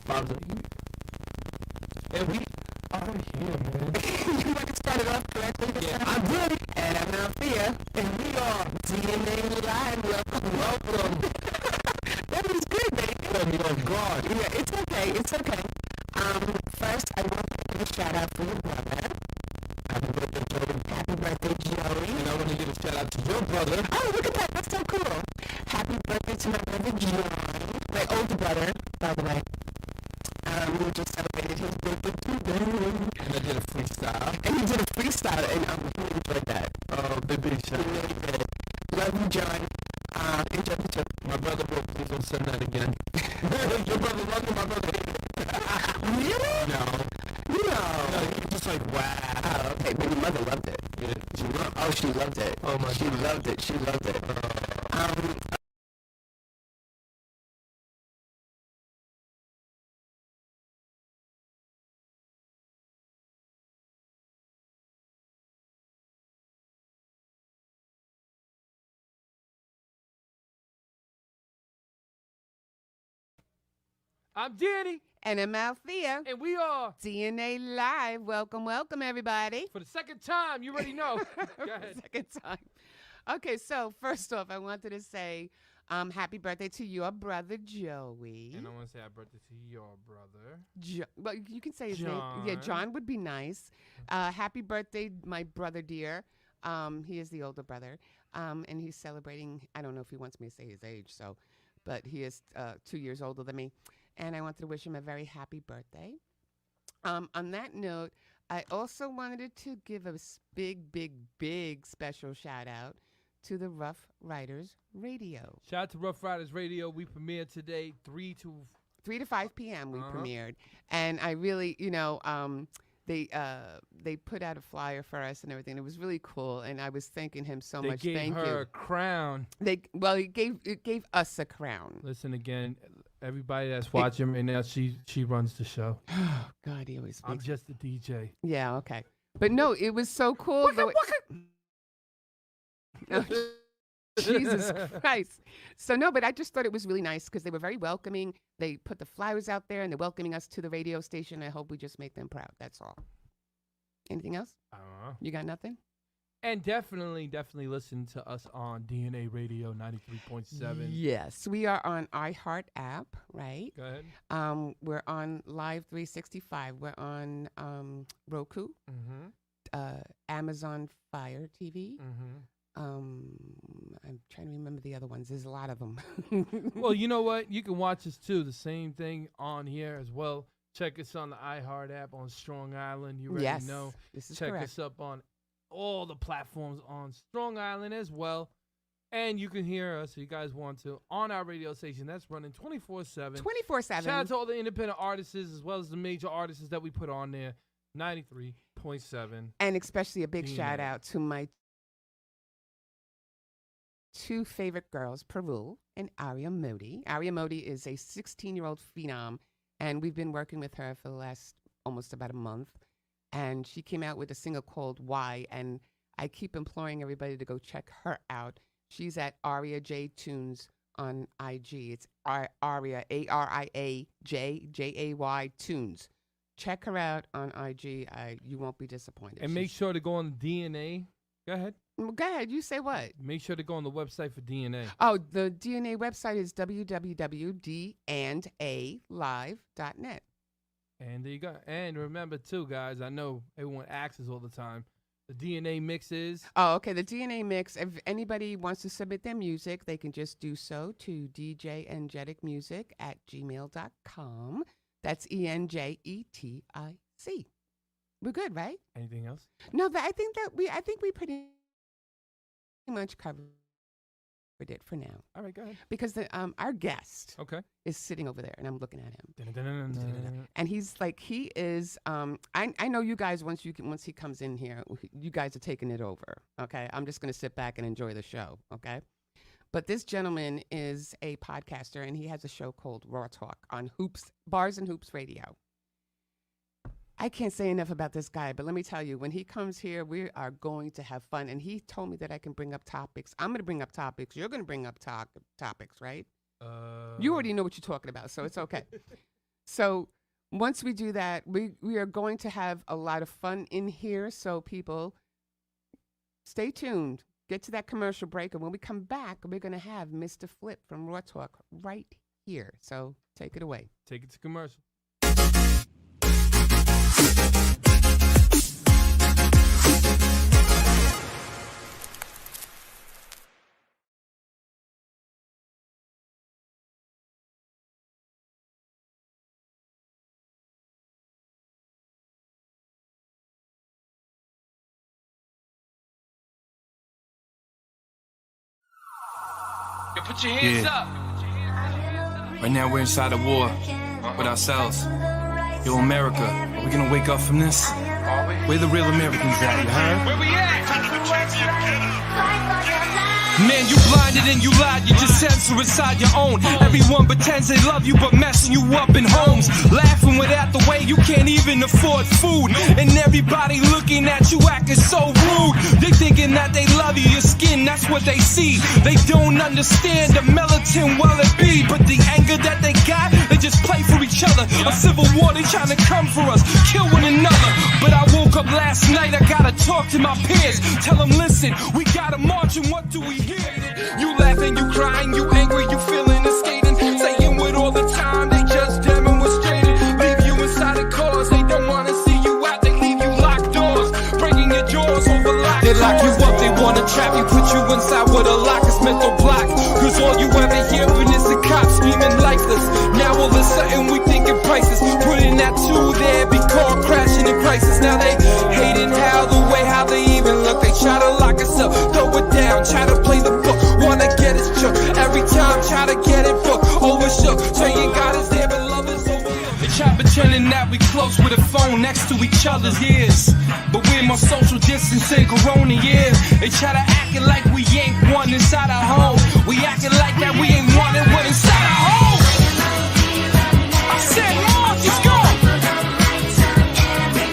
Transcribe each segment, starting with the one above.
Father. And we are here, man. You want to start it off correctly? Yeah, I'm ready. And I'm Althea. And we are DNA Live. welcome. That was good, baby. Caught me off guard. Yeah, it's okay. It's okay. First, I want to give a shout out for your brother. Happy birthday, Joey. Happy birthday, Joey. And I want to give a shout out to your brother. Oh, look at that. That's so cool. Happy birthday to my brother, John. My older brother, by the way. We just celebrated his birthday today. And I did a freestyle. And he did a freestyle, and he enjoyed that. Oh, big shout He really did. Love you, John. Enjoy the show. My brother will please don't send that again. Your brother loved it, my brother hated it. Really? No. No. No, he's just like, wow. Oh, okay, but your mother loved it. Yeah. She loved it. Oh, my She God. loved it. She loved it. I'm Danny, And I'm Althea. and we are, DNA Live. Welcome, welcome, everybody. for the second time, you already know. Go ahead. Second time. Okay, so first off, I wanted to say happy birthday to your brother, Joey. And I want to say happy birthday to your brother. Well, you can say his name. Yeah, John. John would be nice. Happy birthday, my brother dear. He is the older brother, and he's celebrating. I don't know if he wants me to say his age, but he is 2 years older than me, and I wanted to wish him a very happy birthday. On that note, I also wanted to give a big special shout out to the Rough Riders Radio. Shout out to Rough Riders Radio. We premiered today, 3 to 3 to 5 p.m. we Uh-huh. premiered, and I really, they put out a flyer for us and everything. It was really cool, and I was thanking him so They much. gave Thank her you. a crown. It gave us a crown. Listen again, everybody that's watching right now, she runs the show. Oh God, he always I'm speaks. just the DJ. Yeah, okay, but no, it was so cool. Oh, Jesus Christ. So no, but I just thought it was really nice because they were very welcoming. They put the flyers out there and they're welcoming us to the radio station. I hope we just make them proud. That's all. Anything else? I don't know. You got nothing? And definitely listen to us on DNA Radio 93.7. Yes, we are on iHeart app, right? Go ahead. We're on Live 365. We're on Roku, Mm-hmm. Amazon Fire TV. Mm-hmm. I'm trying to remember the other ones. There's a lot of them. Well, you know what? You can watch us too. The same thing on here as well. Check us on the iHeart app on Strong Island. You already yes, know. this is Check correct. us up on all the platforms on Strong Island as well. And you can hear us if you guys want to on our radio station. That's running 24/7. 24/7. Shout out to all the independent artists as well as the major artists that we put on there. 93.7. And especially a big shout DNA. out to my two favorite girls, Peru and Aria Modi. Aria Modi is a 16-year-old phenom, and we've been working with her for the last almost about a month. And she came out with a single called Why, and I keep imploring everybody to go check her out. She's at Aria J Tunes on IG. It's Aria, A-R-I-A-J, J-A-Y Tunes. Check her out on IG. You won't be disappointed. And make sure to go on DNA. Go ahead. Go ahead. You say what? Make sure to go on the website for DNA. Oh, the DNA website is www.dandalive.net. And there you go. And remember, too, guys, I know everyone asks us all the time. The DNA mix is Oh, okay. The DNA mix. If anybody wants to submit their music, they can just do so to djangeticmusic@gmail.com. That's ENJETIC. We're good, right? anything else? No, I think we pretty much covered it for now All right, go ahead. because our guest Okay. is sitting over there and I'm looking at him. Dun-dun-dun-dun-dun. And he is I know you guys once he comes in here, you guys are taking it over. Okay. I'm just gonna sit back and enjoy the show. Okay. But this gentleman is a podcaster and he has a show called Raw Talk on Bars and Hoops Radio. I can't say enough about this guy, but let me tell you, when he comes here, we are going to have fun. And he told me that I can bring up topics. I'm going to bring up topics. You're going to bring up topics, right? You already know what you're talking about, so it's okay. So once we do that, we are going to have a lot of fun in here. So people, stay tuned. Get to that commercial break, and when we come back, we're going to have Mr. Flip from Raw Talk right here. So take it away. Take it to commercial. Yo, put your hands up. Right now we're inside a war with ourselves. Yo, America, are we gonna wake up from this? Where the real Americans at, you heard? Where we at? Man, you blinded and you lied, you just censor inside your own. Everyone pretends they love you, but messing you up in homes. Laughing without the way you can't even afford food. And everybody looking at you acting so rude. They thinking that they love you, your skin, that's what they see. They don't understand the militant well it be. But the anger that they got, they just play for each other. A civil war, they trying to come for us, kill one another. But I woke up last night, I gotta talk to my peers. Tell them, listen, we gotta march and what do we hear? You laughing, you crying, you angry, you feeling and skating. Saying with all the time, they just demonstrated. Leave you inside the cars, they don't wanna see you out. They leave you locked doors, breaking your jaws over locked. They lock you up, they wanna trap you, put you inside with a lock, it's mental block. Cause all you ever hearing is the cops screaming lifeless. Now all of a sudden we thinking prices. Putting that two there, be car crashing in crisis. Now they hating how the way how they even look. They try to lock us up, throw it down, try to play the book. Wanna get his chook, every time try to get it booked. Overshook, saying God is there but love is overlooked. They try pretending that we close with a phone next to each other's ears. But we're more social distancing corona years. They try to acting like we ain't one inside our home. We acting like that we ain't one and one inside our home. I said March, let's go.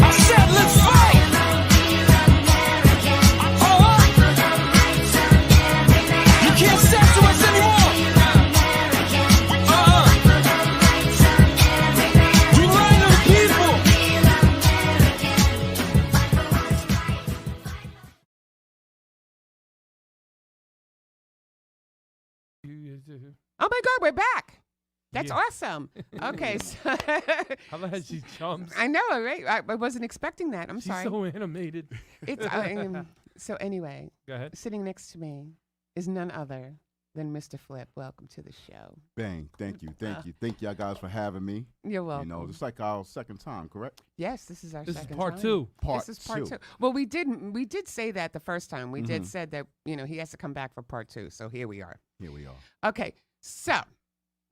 I said let's fight. You can't censor us anymore. You lying to the people. Oh my God, we're back. That's Yeah. awesome. Okay, so How about she jumps? I know, right? I wasn't expecting that. I'm She's sorry. so animated. It's so anyway. Go ahead. Sitting next to me is none other than Mr. Flip. Welcome to the show. Bang. Thank you. Thank y'all guys for having me. You're welcome. You know, it's like our second time, correct? Yes, this is our This is second part time. two. This is part two. Well, we did say that the first time. We did said that he has to come back for part two. So here we are. Here we are. Okay, so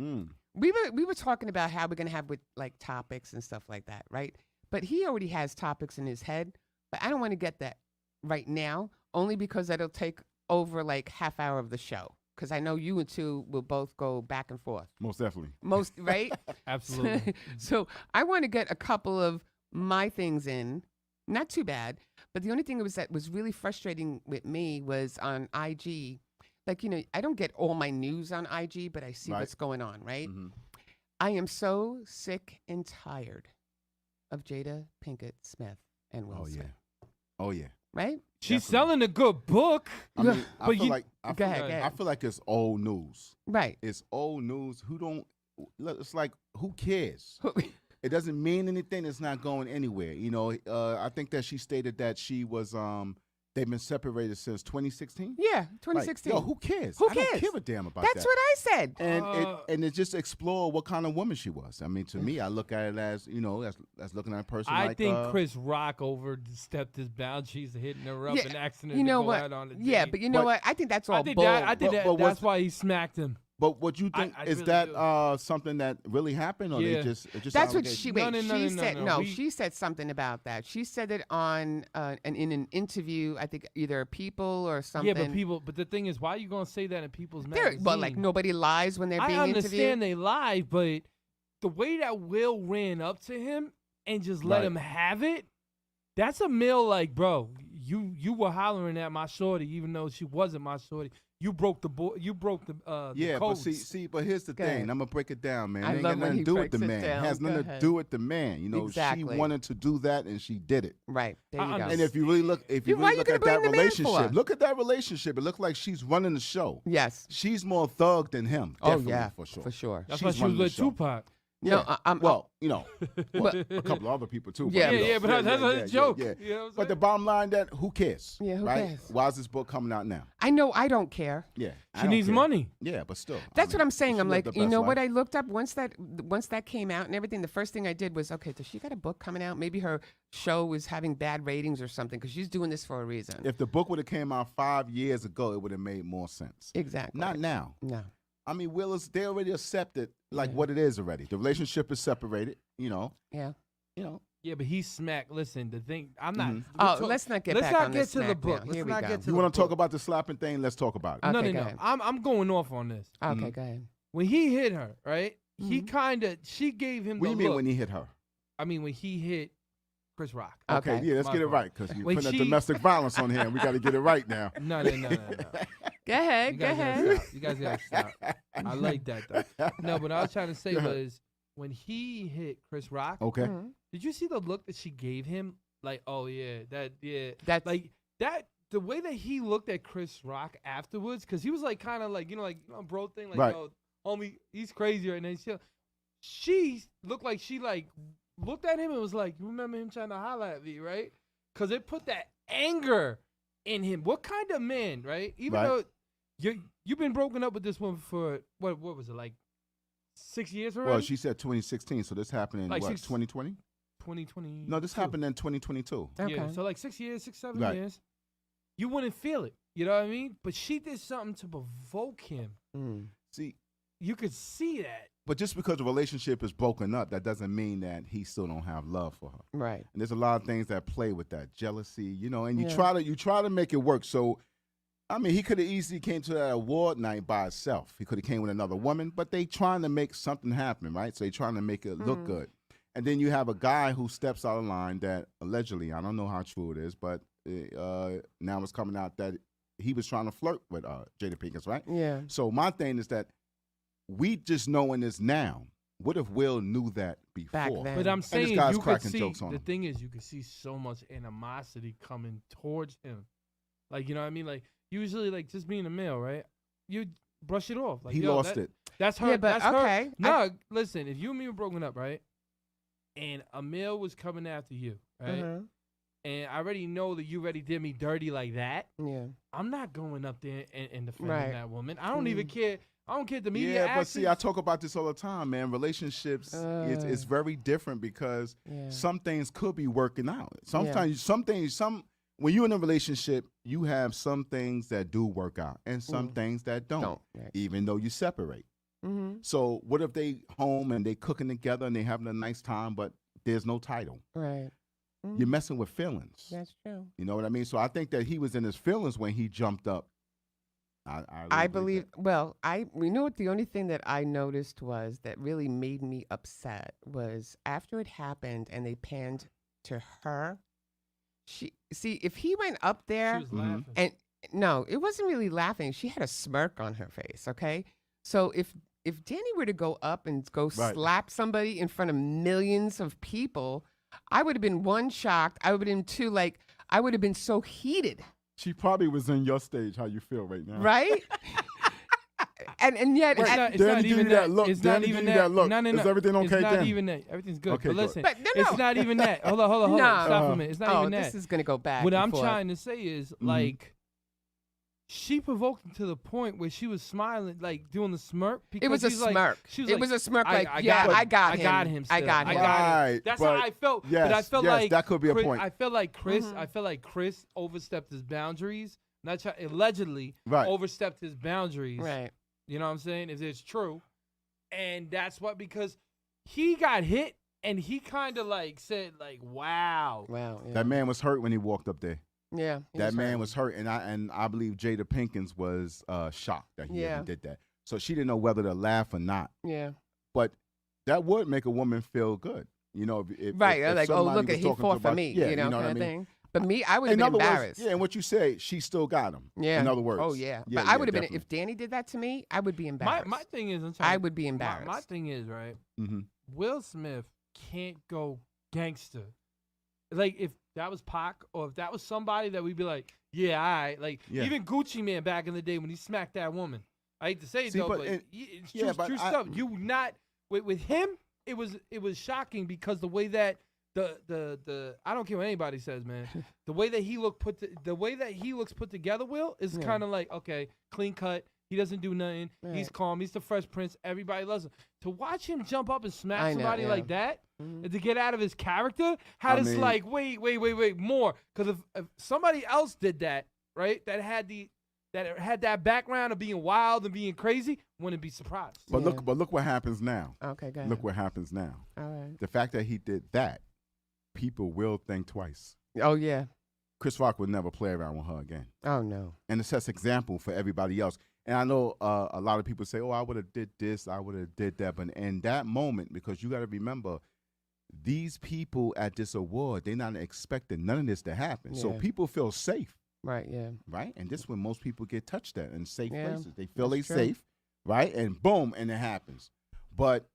Mm. we were talking about how we're gonna have with like topics and stuff like that, right? But he already has topics in his head. But I don't want to get that right now, only because that'll take over like half hour of the show. Because I know you and two will both go back and forth. Most definitely. Most right. Absolutely. So I want to get a couple of my things in. Not too bad. But the only thing that was really frustrating with me was on IG. Like, I don't get all my news on IG, but I see Right. what's going on, right? Mhm. I am so sick and tired of Jada Pinkett Smith and Will Oh Smith. yeah. Oh yeah. Right? She's Definitely. selling a good book. I mean, I But feel you- like I Go feel, ahead, go I ahead. feel like it's old news. Right. It's old news. It's like who cares? It doesn't mean anything. It's not going anywhere. I think that she stated that she was they've been separated since 2016. Yeah, Like, 2016. yo, who cares? Who I don't cares? give a damn about That's that. what I said. And it just explore what kind of woman she was. I mean, to me, I look at it as as looking at a person I like think Chris Rock overstepped his boundaries, hitting her up Yeah, and asking her you to know go what? out on a date. Yeah, but you know But- what? I think that's all I think bull. that, I think But- that, but that's what's- why he smacked him. But what you think I is really that do. something that really happened, or Yeah. they just it just That's what allegations? she No, wait. no, no, She no, said no, no. we- She said something about that. She said it on in an interview. I think either People or something. Yeah, but the thing is, why are you gonna say that in People's They're- magazine? but like nobody lies when they're being I understand interviewed. they lie, but the way that Will ran up to him and just let Right. him have it, that's a meal like, bro, you were hollering at my shorty, even though she wasn't my shorty. You broke the Yeah, but codes. but here's the Go thing. ahead. I'm gonna break it down, man. I It ain't love got when nothing he to do with the breaks it man. It down. has Go nothing to ahead. do with the man. You know, Exactly. she wanted to do that and she did it. Right. There you I go. understand. And if you really look, Why you look gonna at blame that the man relationship, for? look at that relationship. It looked like she's running the show. Yes. She's more thug than him. Oh, Definitely, yeah. for sure. For sure. That's she's why she was running the with show. Tupac. No, Yeah. Well, you know, But- a couple of other people too. Yeah, Yeah, yeah, but that's a joke. Yeah. You know what I'm But the saying? bottom line, that who cares? Yeah, who right? cares? Why is this book coming out now? I know I don't care. Yeah, I She don't needs care. money. Yeah, but still, That's what I'm saying. she I'm lived like, the you best know life. what I looked up once that came out and everything. The first thing I did was, okay, does she got a book coming out? Maybe her show was having bad ratings or something because she's doing this for a reason. If the book would have came out 5 years ago, it would have made more sense. Exactly. Not now. No. I mean, Willis, they already accepted like Yeah. what it is already. The relationship is separated. Yeah. You know. Yeah, but he's smacked. Listen, the thing, I'm not. Mhm. Oh, let's not get let's back not on get this to the smack book. now. Let's Here we not go. get to You the want to talk book. about the slapping thing? Let's talk about it. Okay, No, go no. ahead. I'm going off on this. Okay, Mhm. go ahead. When he hit her, right? He Mhm. she gave him What do the you mean look. when he hit her? I mean, when he hit Chris Rock. Okay. Yeah, let's My get it fault. right because you're When putting she- that domestic violence on here, and we got to get it right now. No. Go You ahead. Go guys ahead. gotta stop. You guys gotta stop. I like that though. No, what I was trying to say Go ahead. was when he hit Chris Rock. Okay. Mhm. Did you see the look that she gave him? Like, oh yeah, That's like that. The way that he looked at Chris Rock afterwards, because he was like kind of like bro thing, like Right. yo, homie, he's crazy right now. She looked like she like looked at him and was like, you remember him trying to holler at me, right? Because it put that anger in him. What kind of man, right? Even Right. though you've been broken up with this woman for what was it, like 6 years already? Well, she said 2016, so this happened in Like what, 6 2020? 2020. No, this happened in 2022. Okay. Yeah, so like 6 years, 7 Right. years. You wouldn't feel it. You know what I mean? But she did something to provoke him. Mm. See, You could see that. but just because the relationship is broken up, that doesn't mean that he still don't have love for her. Right. And there's a lot of things that play with that jealousy, and you Yeah. try to make it work. So, I mean, he could have easily came to that award night by himself. He could have came with another woman, but they trying to make something happen, right? So they trying to make it look good. And then you have a guy who steps out of line that allegedly, I don't know how true it is, but now it's coming out that he was trying to flirt with Jada Pinkett, right? Yeah. So my thing is that we just knowing this now. What if Will knew that before? Back then. But I'm this saying guy's you could cracking see, jokes on the him. thing is, you could see so much animosity coming towards him. Like, you know what I mean? Like, usually, like, just being a male, right? You brush it off. Like, He yo, lost it. That's her. Yeah, but that's her. okay. No, listen, if you and me were broken up, right? And a male was coming after you, right? Mhm. And I already know that you already did me dirty like that. Yeah. I'm not going up there and defending Right. that woman. I don't even care. I don't care if the media Yeah, but asks see, I talk about this all the time, man. Relationships, it's very different because Yeah. some things could be working out. Sometimes, when you're in a relationship, you have some things that do work out and some things that don't, Right. even though you separate. Mm-hmm. So what if they home and they cooking together and they having a nice time, but there's no title? Right. Mhm. You're messing with feelings. That's true. You know what I mean? So I think that he was in his feelings when he jumped up. I believe. Well, we know what the only thing that I noticed was that really made me upset was after it happened and they panned to her. If he went up She there was laughing. and no, it wasn't really laughing. She had a smirk on her face. Okay, so if Danny were to go up and go Right. slap somebody in front of millions of people, I would have been one shocked. I would have been two like I would have been so heated. She probably was in your stage, how you feel right now. Right? and yet, It's and- not, it's Danny not give even you that look. It's not Danny even give you that look. No, no, no. Is everything okay, It's not Danny? even that. Everything's good. Okay, but good. listen, But no, it's no. not even that. Hold on. No. Stop for a minute. It's not oh, even that. this is gonna go back. What and I'm forth. trying to say is, like, she provoked him to the point where she was smiling, like doing the smirk. It was a she's like- smirk. she was it like, was a smirk. I Like, got yeah, him. I got him. I got him. I still. got I him. got him. Right, That's but how I felt. yes, but I felt yes, like that could be a Chris, point. I felt like Chris. Mhm. I felt like Chris overstepped his boundaries. Allegedly Right. overstepped his boundaries. Right. You know what I'm saying? If it's true. And that's what, because he got hit and he kind of like said like, wow. Wow. Yeah. That man was hurt when he walked up there. Yeah. he That man hurt. was hurt, and I believe Jada Pinkins was shocked that he Yeah. even did that. So she didn't know whether to laugh or not. Yeah. But that would make a woman feel good, if Right. if like, oh, somebody look was at he talking to fought for about- me. Yeah, you know, what kind I of mean? thing. But me, I would have In been other words, embarrassed. yeah, and what you say, she still got him. Yeah. In other words. Oh yeah. Yeah, But I yeah, would have been definitely. if Danny did that to me. I would be embarrassed. My thing is, I'm trying I to- would be embarrassed. My thing is, right, Mm-hmm. Will Smith can't go gangster. Like, if that was Pac or if that was somebody that we'd be like, yeah, all right. Like, Yeah. even Gucci Man back in the day when he smacked that woman. I hate to say it, See, though, but but it- it's yeah, true, but true I- stuff. You not with him. It was shocking because the way that the I don't care what anybody says, man. The way that he looks put together, Will, is Yeah. kind of like, okay, clean cut. He doesn't do nothing. He's Right. calm. He's the Fresh Prince. Everybody loves him. To watch him jump up and smack I know, somebody yeah. like that, Mhm. and to get out of his character, how I does mean- like wait more? Because if somebody else did that, right, that had that background of being wild and being crazy, wouldn't be surprised. But Yeah. look what happens now. Okay, go ahead. Look what happens now. All right. The fact that he did that, people will think twice. Oh yeah. Chris Rock would never play around with her again. Oh no. And it sets example for everybody else. And I know a lot of people say, "Oh, I would have did this, I would have did that," but in that moment, because you got to remember, these people at this award, they're not expecting none of this to happen. So Yeah. people feel safe, Right. Yeah. right? And this is when most people get touched at in safe Yeah, places. They feel they that's true. safe, right? And boom, and it happens. But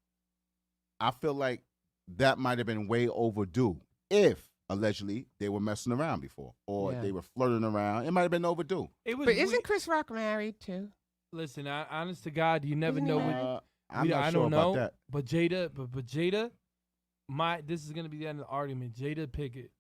I feel like that might have been way overdue if allegedly they were messing around before or Yeah. they were flirting around. It might have been overdue. It was But we- isn't Chris Rock married too? listen, honest to God, you never Isn't he know. married? I'm not I sure don't know. about that. But Jada, this is gonna be the end of the argument. Jada Pickett,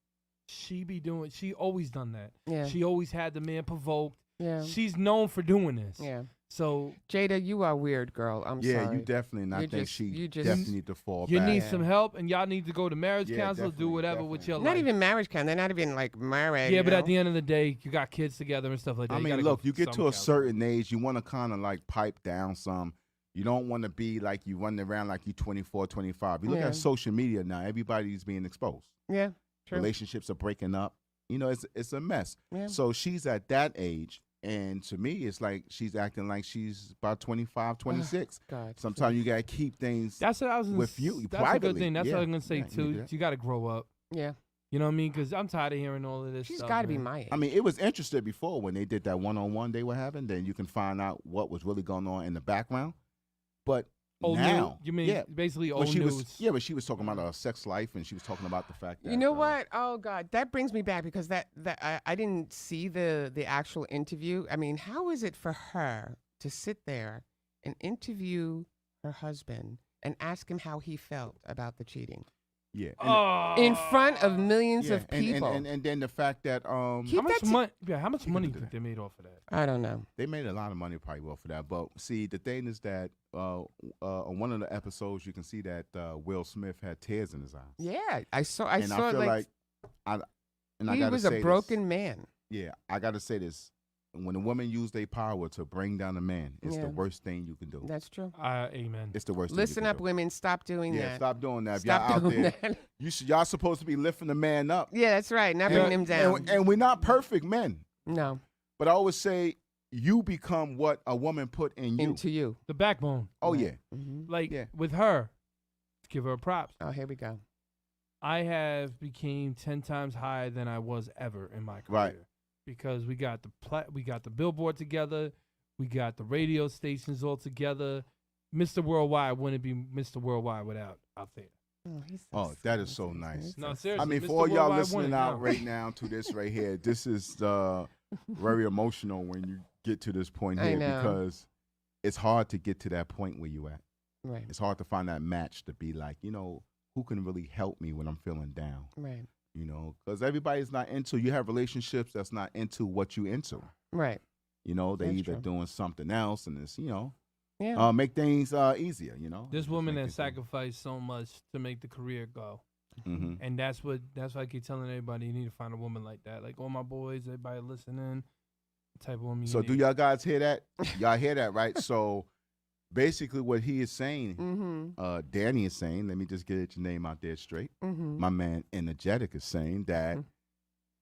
she always done that. Yeah. She always had the man provoked. Yeah. She's known for doing this. Yeah. So Jada, you are weird, girl. I'm Yeah, sorry. you definitely. And I You think just- she you just- definitely need to fall you back. need Yeah. some help, and y'all need to go to marriage Yeah, counsel, do definitely, whatever with your definitely. Not life. even marriage count. They're not even like married. Yeah, you but know? at the end of the day, you got kids together and stuff like that. I You mean, gotta look, go you for get some to a counsel. certain age, you want to kind of like pipe down some. You don't want to be like you running around like you 24, 25. You look Yeah. at social media now, everybody's being exposed. Yeah. True. Relationships are breaking up. You know, it's a mess. Yeah. So she's at that age. And to me, it's like she's acting like she's about 25, 26. God. Sometimes you got to keep things. That's what I was gonna with you, That's a privately. good thing. That's Yeah. what I was gonna say Yeah, you do too. that. You got to grow up. Yeah. You know what I mean? Because I'm tired of hearing all of this. She's stuff, got to be man. my age. I mean, it was interesting before when they did that one-on-one they were having. Then you can find out what was really going on in the background. But Old now, news. You mean yeah, basically when old she news? but she was talking about her sex life and she was talking about the fact that You know what? Oh God, that brings me back because that I didn't see the actual interview. I mean, how is it for her to sit there and interview her husband and ask him how he felt about the cheating Yeah, in front of millions yeah, of people? and then the fact that Keep how much that to- money? Yeah, how much You money can do do you think they made off of that? I don't know. they made a lot of money probably well for that. But see, the thing is that on one of the episodes you can see that Will Smith had tears in his eyes. Yeah, I saw. I and saw I feel like, I he gotta was say a this. broken man. Yeah, I got to say this. When a woman use their power to bring down a man, it's Yeah. the worst thing you can do. That's true. Amen. It's the worst Listen thing you up, can do. women. Stop doing Yeah, that. stop doing that. If Stop y'all out doing there, that. y'all supposed to be lifting the man up. Yeah, that's right. Not bringing him down. And we're not perfect men. No, But I always say you become what a woman put in you. into you. The backbone. Oh yeah. Hmm. Like Yeah. with her, give her props. Oh, here we go. I have became 10 times higher than I was ever in my career. Right. Because we got the Billboard together, we got the radio stations all together. Mr. Worldwide wouldn't be Mr. Worldwide without out there. Oh, he's so Oh, that is sweet. so He's nice. No, so seriously. I mean, Mr. for all y'all Worldwide listening wouldn't, out no. right now to this right here, this is very emotional when you get to this point I here know. because it's hard to get to that point where you at. Right, It's hard to find that match to be like, who can really help me when I'm feeling down. right, Because everybody's not into. You have relationships that's not into what you into. right. They That's either true. doing something else, and it's Yeah. make things easier. This Just woman make has things easier. sacrificed so much to make the career go. Mhm. And that's why I keep telling everybody you need to find a woman like that. Like all my boys, everybody listening, the type of woman you So need. do y'all guys hear that? Y'all hear that, right? So basically, what he is saying, Mm-hmm. Danny is saying. Let me just get your name out there straight. Mm-hmm. My man, Energetic, is saying that Mhm.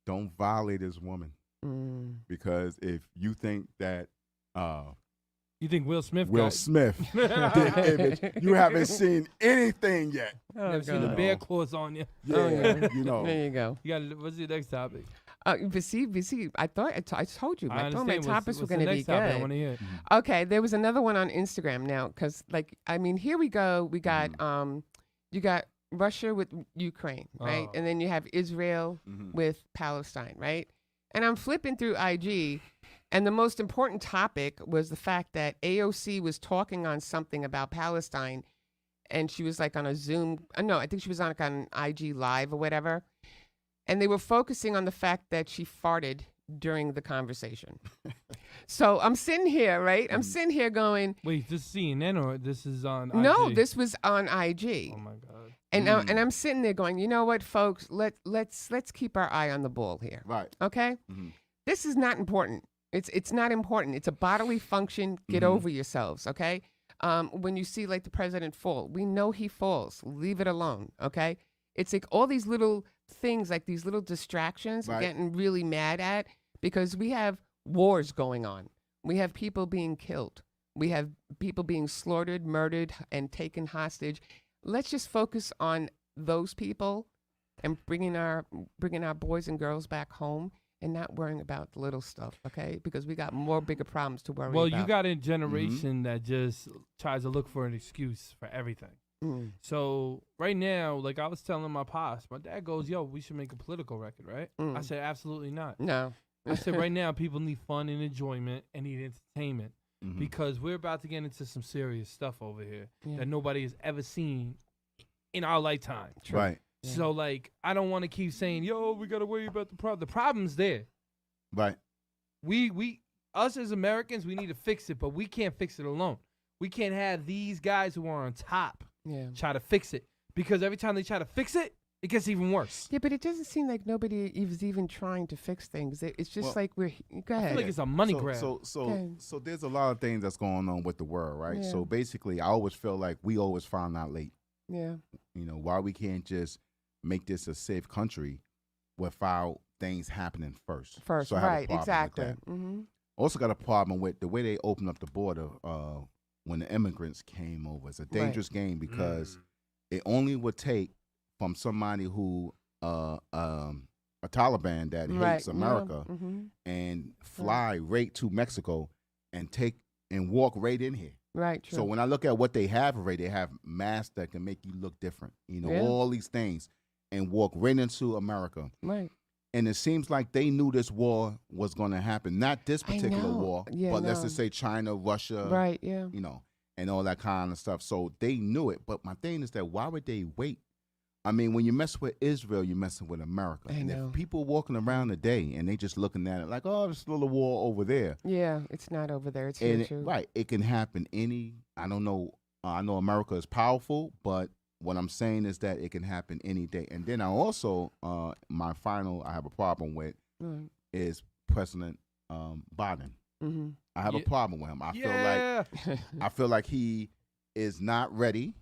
don't violate this woman Mm. because if you think that You think Will Smith Will got Smith did image, you haven't seen anything yet. Oh, never seen the God. bear claws on you? Yeah, Oh, yeah. you know. There you go. You got what's your next topic? But see, I thought I told you. I I told my understand. topics were What's the going to be next topic? I good. want to hear. Okay, there was another one on Instagram now, because here we go. We got you got Russia with Ukraine, right? Oh. And then you have Israel with Palestine, right? And I'm flipping through IG, and the most important topic was the fact that AOC was talking on something about Palestine, and she was like on a Zoom. No, I think she was on IG Live or whatever, and they were focusing on the fact that she farted during the conversation. So I'm sitting here, right? I'm sitting here going, Wait, this is CNN or this is on? no, IG? this was on IG. Oh my god. And I'm sitting there going, you know what, folks? Let's keep our eye on the ball here. Right. Okay. Mhm. This is not important. It's not important. It's a bodily function. Get over yourselves. Okay. When you see like the president fall, we know he falls. Leave it alone. Okay. It's like all these little things, like these little distractions, we're Right. getting really mad at because we have wars going on. We have people being killed. We have people being slaughtered, murdered, and taken hostage. Let's just focus on those people and bringing our boys and girls back home and not worrying about the little stuff, okay? Because we got more bigger problems to worry Well, about. you got a generation that just tries to look for an excuse for everything. Mm. So right now, like I was telling my pops, my dad goes, "Yo, we should make a political record, right?" I Mm. said, "Absolutely not." No. I said, "Right now, people need fun and enjoyment and need entertainment Mhm. because we're about to get into some serious stuff over here Yeah. that nobody has ever seen in our lifetime." Right. Yeah. So like, I don't want to keep saying, "Yo, we gotta worry about the problem." The problem's there. Right. Us as Americans, we need to fix it, but we can't fix it alone. We can't have these guys who are on top Yeah. try to fix it because every time they try to fix it, it gets even worse. Yeah, but it doesn't seem like nobody is even trying to fix things. It's just Well, like we're. Go I ahead. feel like it's a money so, grab. Okay. So there's a lot of things that's going on with the world, right? Yeah. So basically, I always feel like we always find out late. Yeah. You know, why we can't just make this a safe country without things happening first. First, So I have a right? problem with Exactly. that. Mm-hmm. Also got a problem with the way they opened up the border when the immigrants came over. It's a dangerous game because it only would take from somebody who a Taliban that hates America Yeah. Mm-hmm. and fly right to Mexico and walk right in here. Right. True. So when I look at what they have already, they have masks that can make you look different. You know, Yeah. all these things, and walk right into America. right. And it seems like they knew this war was going to happen. Not this I particular know. war, Yeah, but let's no. just say China, Russia, Right. Yeah. you know, and all that kind of stuff. So they knew it. But my thing is that why would they wait? I mean, when you mess with Israel, you're messing with America. I and know. if people walking around today and they just looking at it like, oh, there's a little war over there. Yeah. It's not over there. It's here And too. right, it can happen I don't know. I know America is powerful, but what I'm saying is that it can happen any day. And then I also, I have a problem with Right. is President Biden. Mm-hmm. I have a Yeah. problem with him. I feel like he is not ready.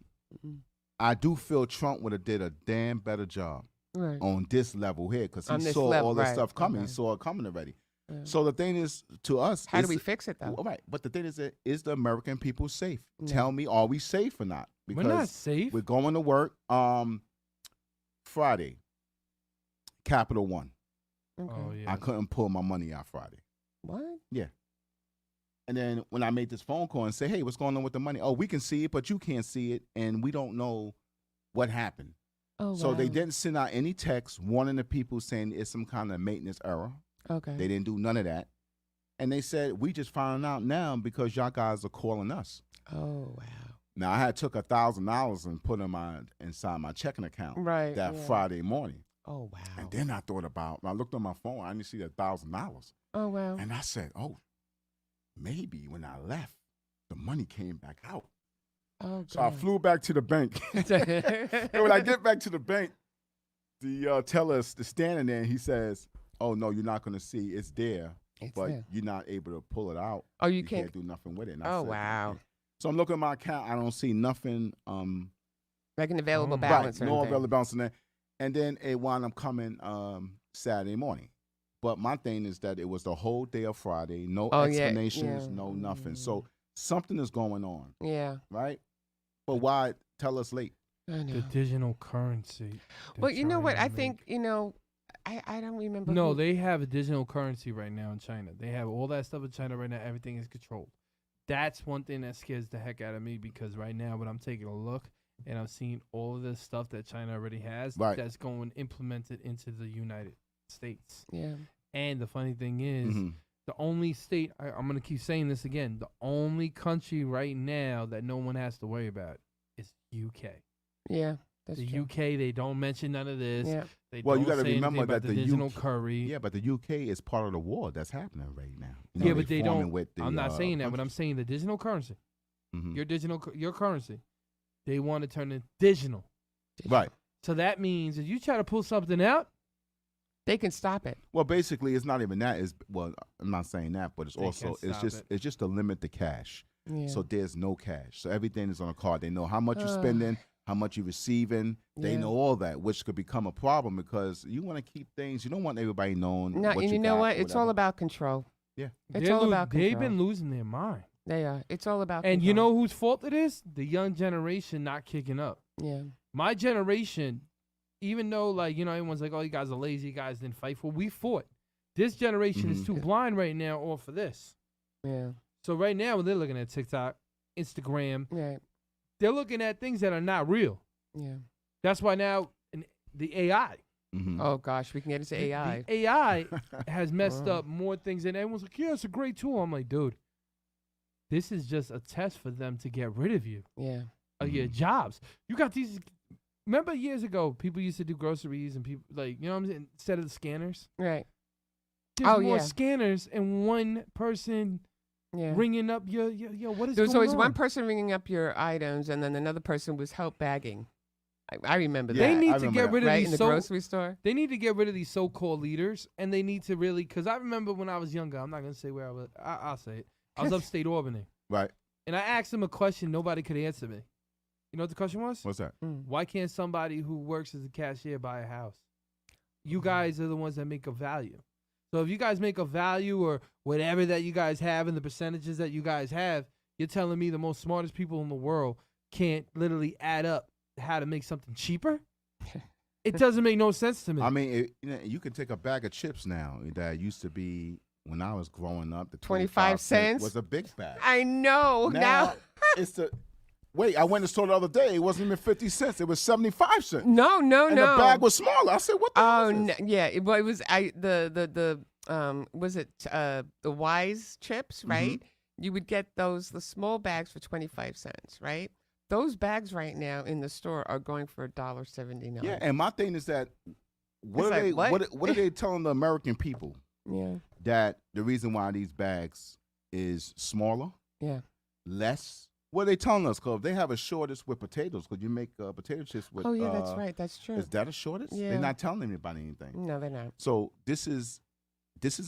Mhm. I do feel Trump would have did a damn better job right. on this level here because he On this saw level, all this right, stuff coming. okay. He saw it coming already. Yeah. So the thing is, to us, How do is- we fix it though? Well, right, but the thing is the American people safe? Yeah. Tell me, are we safe or not? We're not safe. we're going to work. Friday, Capital One. Okay. Oh yeah. I couldn't pull my money out Friday. What? And then when I made this phone call and say, hey, what's going on with the money? Oh, we can see it, but you can't see it, and we don't know what happened. Oh. So they wow. didn't send out any text warning the people saying it's some kind of maintenance error. Okay. They didn't do none of that. And they said, we just found out now because y'all guys are calling us. Oh wow. Now, I had took $1,000 and put in inside my checking account Right. that yeah. Friday morning. Oh wow. And then I thought about, I looked on my phone, I didn't see that $1,000. Oh wow. And I said, oh, maybe when I left, the money came back out. Oh. So I flew back to the bank. And when I get back to the bank, the teller is standing there and he says, oh, no, you're not going to see. It's there, It's but there. you're not able to pull it out. Oh, you You can't. can't do nothing with it. And I Oh said, wow. "Okay." So I'm looking at my account. I don't see nothing. Like an available Mm. balance. Right, or no anything. available balance in there. And then it wound up coming Saturday morning. But my thing is that it was the whole day of Friday. No Oh, yeah, explanations, yeah. no nothing. So something is going on, Yeah. right? But why tell us late? I know. The digital currency. Well, you know what? I trying to think, I don't remember. No, who- they have a digital currency right now in China. They have all that stuff in China right now. Everything is controlled. That's one thing that scares the heck out of me because right now when I'm taking a look and I'm seeing all of this stuff that China already has Right. that's going implemented into the United States. Yeah. And the funny thing is, Mhm. the only state, I'm going to keep saying this again, the only country right now that no one has to worry about is UK. Yeah. That's The true. UK, they don't mention none of this. Yeah. They Well, you don't gotta say anything remember about that the the digital UK curry. Yeah, but the UK is part of the war that's happening right now. You know, Yeah, but they forming don't. With the, I'm not saying that, but I'm countries. saying the digital currency, Mhm. your currency, they want to turn it digital. Right. So that means if you try to pull something out, They can stop it. Well, basically, it's not even that. It's well, I'm not saying that, but it's They also can't stop it. it's just to limit the cash. Yeah. So there's no cash. So everything is on a card. They know how much you're spending, how much you're receiving. They Yeah. know all that, which could become a problem because you want to keep things. You don't want everybody knowing. no, what and you know got what? or It's all whatever. about control. Yeah. It's they're all about control. they've been losing their mind. They are. It's all about And control. you know whose fault it is? The young generation not kicking up. Yeah. My generation, even though everyone's like, oh, you guys are lazy, you guys didn't fight for, we fought. This generation is Mhm. too blind right now all for this. Yeah. So right now they're looking at TikTok, Instagram. Right. They're looking at things that are not real. Yeah. That's why now the AI. Mhm. Oh gosh, we can get into the- AI. The AI has messed Wow. up more things than everyone's like, yeah, it's a great tool. I'm like, dude, this is just a test for them to get rid of you, Yeah. of your jobs. You got these. Remember years ago, people used to do groceries and people you know what I'm saying? Instead of the scanners, Right. there's Oh, more yeah. scanners and one person Yeah. ringing up your what is There was going always on? one person ringing up your items, and then another person was help bagging. I remember Yeah, They that. need I to remember get that. rid of Right these in the so grocery store. They need to get rid of these so-called leaders, and they need to really, because I remember when I was younger, I'm not going to say where I was, I'll say it. I was upstate Albany, Right. and I asked them a question nobody could answer me. You know what the question was? What's that? Why can't somebody who works as a cashier buy a house? You guys are the ones that make a value. So if you guys make a value or whatever that you guys have and the percentages that you guys have, you're telling me the most smartest people in the world can't literally add up how to make something cheaper? It doesn't make no sense to me. I mean, you can take a bag of chips now that used to be when I was growing up. The 25 cents? was a big bag. I know. Now, it's the wait. I went to the store the other day. It wasn't even 50 cents. It was 75 cents. no, And the bag was smaller. I said, "What the hell Oh is no, this?" yeah. It was the was it the Wise chips, Mm-hmm. right? You would get the small bags for 25 cents, right? Those bags right now in the store are going for $1.79. Yeah, and my thing is that what It's are like, they what are they telling the American people Yeah. that the reason why these bags is smaller, Yeah. less? What are they telling us? Because they have a shortage with potatoes. Because you make potato chips with. Oh yeah, that's right. That's true. Is that a shortage? Yeah. They're not telling anybody anything. No, they're not. So this is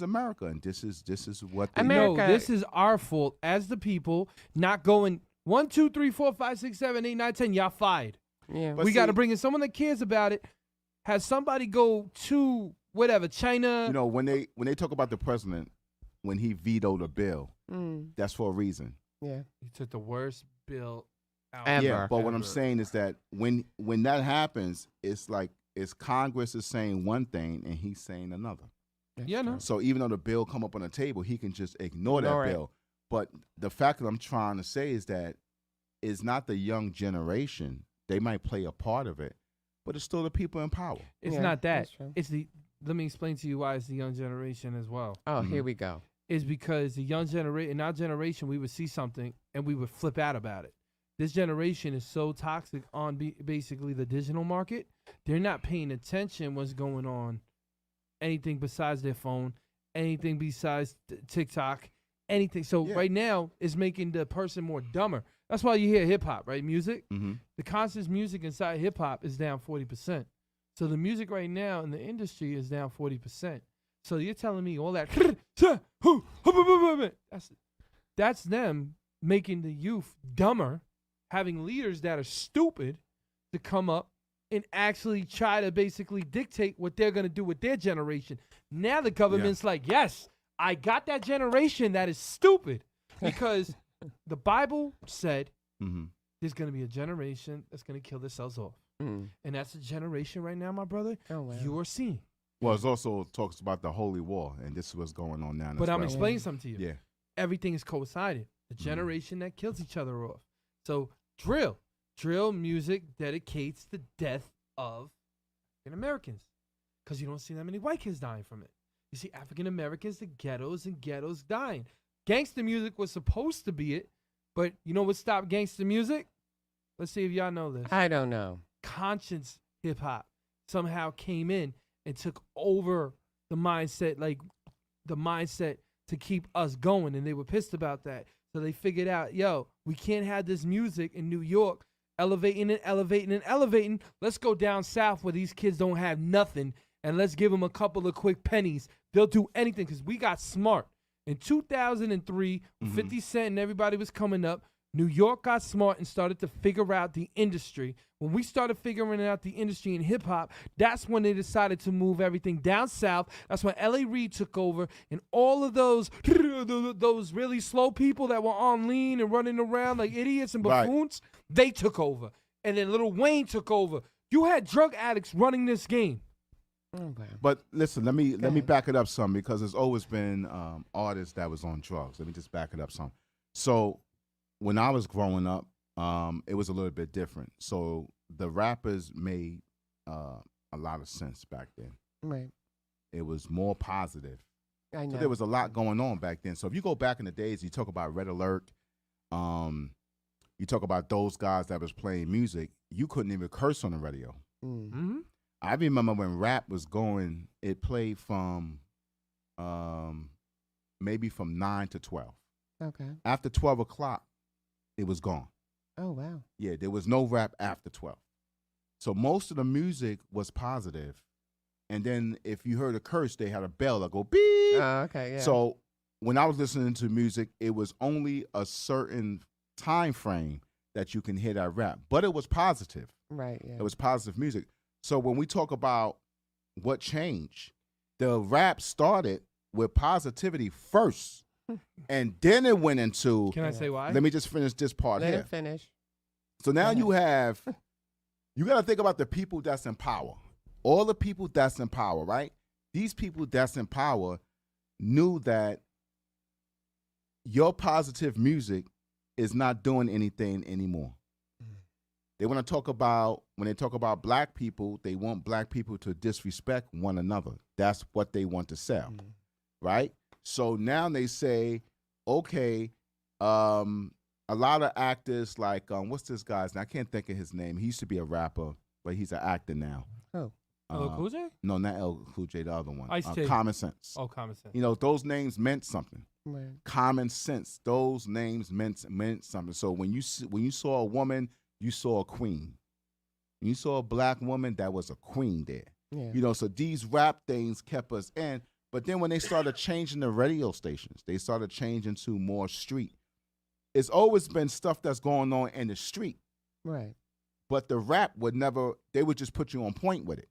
America, and this is what they America- No, this is our fault as the people not going 1, 2, 3, 4, 5, 6, 7, 8, 9, 10. Y'all fired. Yeah. But We got to see- bring in someone that cares about it. Have somebody go to whatever China. You know, when they talk about the president, when he vetoed a bill, Mm, that's for a reason. yeah. He took the worst bill out. Ever. Yeah, but what I'm Ever. saying is that when that happens, it's like it's Congress is saying one thing and he's saying another. That's Yeah, no. true. So even though the bill come up on the table, he can just ignore that Ignore it. bill. But the fact that I'm trying to say is that it's not the young generation. They might play a part of it, but it's still the people in power. It's Yeah, not that. that's true. It's the. Let me explain to you why it's the young generation as well. Oh, Mm-hmm. here we go. Is because the young generation, in our generation, we would see something and we would flip out about it. This generation is so toxic on basically the digital market. They're not paying attention what's going on, anything besides their phone, anything besides TikTok, anything. So Yeah. right now is making the person more dumber. That's why you hear hip hop, right? Music. Mm-hmm. The conscious music inside hip hop is down 40%. So the music right now in the industry is down 40%. So you're telling me all that that's them making the youth dumber, having leaders that are stupid to come up and actually try to basically dictate what they're going to do with their generation. Now the government's like, yes, I got that generation that is stupid because the Bible said Mm-hmm. there's going to be a generation that's going to kill themselves off. Mm. And that's a generation right now, my brother, Oh wow. you're seeing. Well, it also talks about the Holy War, and this is what's going on now. But I'm well. explaining something to you. Yeah. Everything is coincided. The Mhm. generation that kills each other off. So drill music dedicates the death of African Americans, because you don't see that many white kids dying from it. You see African Americans, the ghettos and ghettos dying. Gangster music was supposed to be it, but you know what stopped gangster music? Let's see if y'all know this. I don't know. Conscience hip hop somehow came in and took over the mindset, like the mindset to keep us going, and they were pissed about that. So they figured out, yo, we can't have this music in New York elevating and elevating and elevating. Let's go down south where these kids don't have nothing, and let's give them a couple of quick pennies. They'll do anything, because we got smart. In 2003, 50 Cent and everybody was coming up, New York got smart and started to figure out the industry. When we started figuring out the industry in hip hop, that's when they decided to move everything down south. That's when L.A. Reid took over, and all of those really slow people that were on lean and running around like idiots and Right. buffoons, they took over. And then Lil Wayne took over. You had drug addicts running this game. Oh, wow. But listen, let me ahead. back it up some, because there's always been artists that was on drugs. Let me just back it up some. So when I was growing up, it was a little bit different. So the rappers made a lot of sense back then. Right. It was more positive. I know. So there was a lot going on back then. So if you go back in the days, you talk about Red Alert, you talk about those guys that was playing music, you couldn't even curse on the radio. Mm. Mm-hmm. I remember when rap was going, it played from maybe from 9 to 12. Okay. After 12 o'clock, it was gone. Oh, wow. Yeah, there was no rap after 12. So most of the music was positive. And then if you heard a curse, they had a bell that go beep. Oh, okay. Yeah. So when I was listening to music, it was only a certain time frame that you can hear that rap. But it was positive. right. Yeah. It was positive music. So when we talk about what changed, the rap started with positivity first, and then it went into. Can I say why? Let me just finish this part Let here. him finish. So now Go you have, you got to think about the people that's in power. All the people that's in power, right? These people that's in power knew that your positive music is not doing anything anymore. They want to talk about, when they talk about black people, they want black people to disrespect one another. That's what they want to sell, right? So now they say, okay, a lot of actors like, what's this guy's name? I can't think of his name. He used to be a rapper, but he's an actor now. Oh. LL Cool J? No, not L. Cool J, the other one. Ice-T. Common Sense. Oh, common sense. You know, those names meant something. Right. Common sense. Those names meant something. So when you saw a woman, you saw a queen. When you saw a black woman, that was a queen there. Yeah. You know, so these rap things kept us in. But then when they started changing the radio stations, they started changing to more street. It's always been stuff that's going on in the street. Right. But the rap would never, they would just put you on point with it.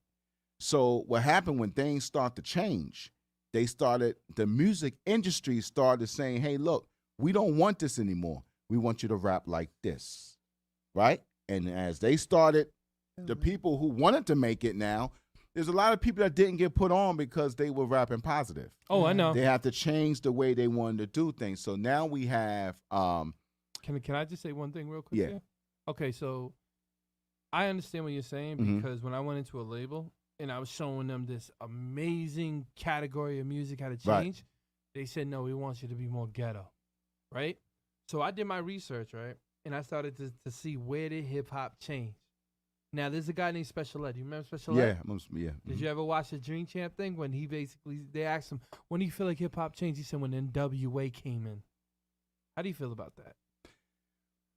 So what happened when things start to change, the music industry started saying, hey, look, we don't want this anymore. We want you to rap like this, right? And as they started, the people who wanted to make it now, there's a lot of people that didn't get put on because they were rapping positive. Oh, I know. They have to change the way they wanted to do things. So now we have, Can I just say one thing real quick? Yeah. Here? Okay, so I understand what you're saying, Mhm. because when I went into a label and I was showing them this amazing category of music how to Right. change, they said, no, we want you to be more ghetto, right? So I did my research, right? And I started to see where did hip hop change. Now, there's a guy named Special Ed. Do you remember Special Ed? yeah. Did you ever watch the Dream Champ thing when they asked him, when do you feel like hip hop changed? He said when NWA came in. How do you feel about that?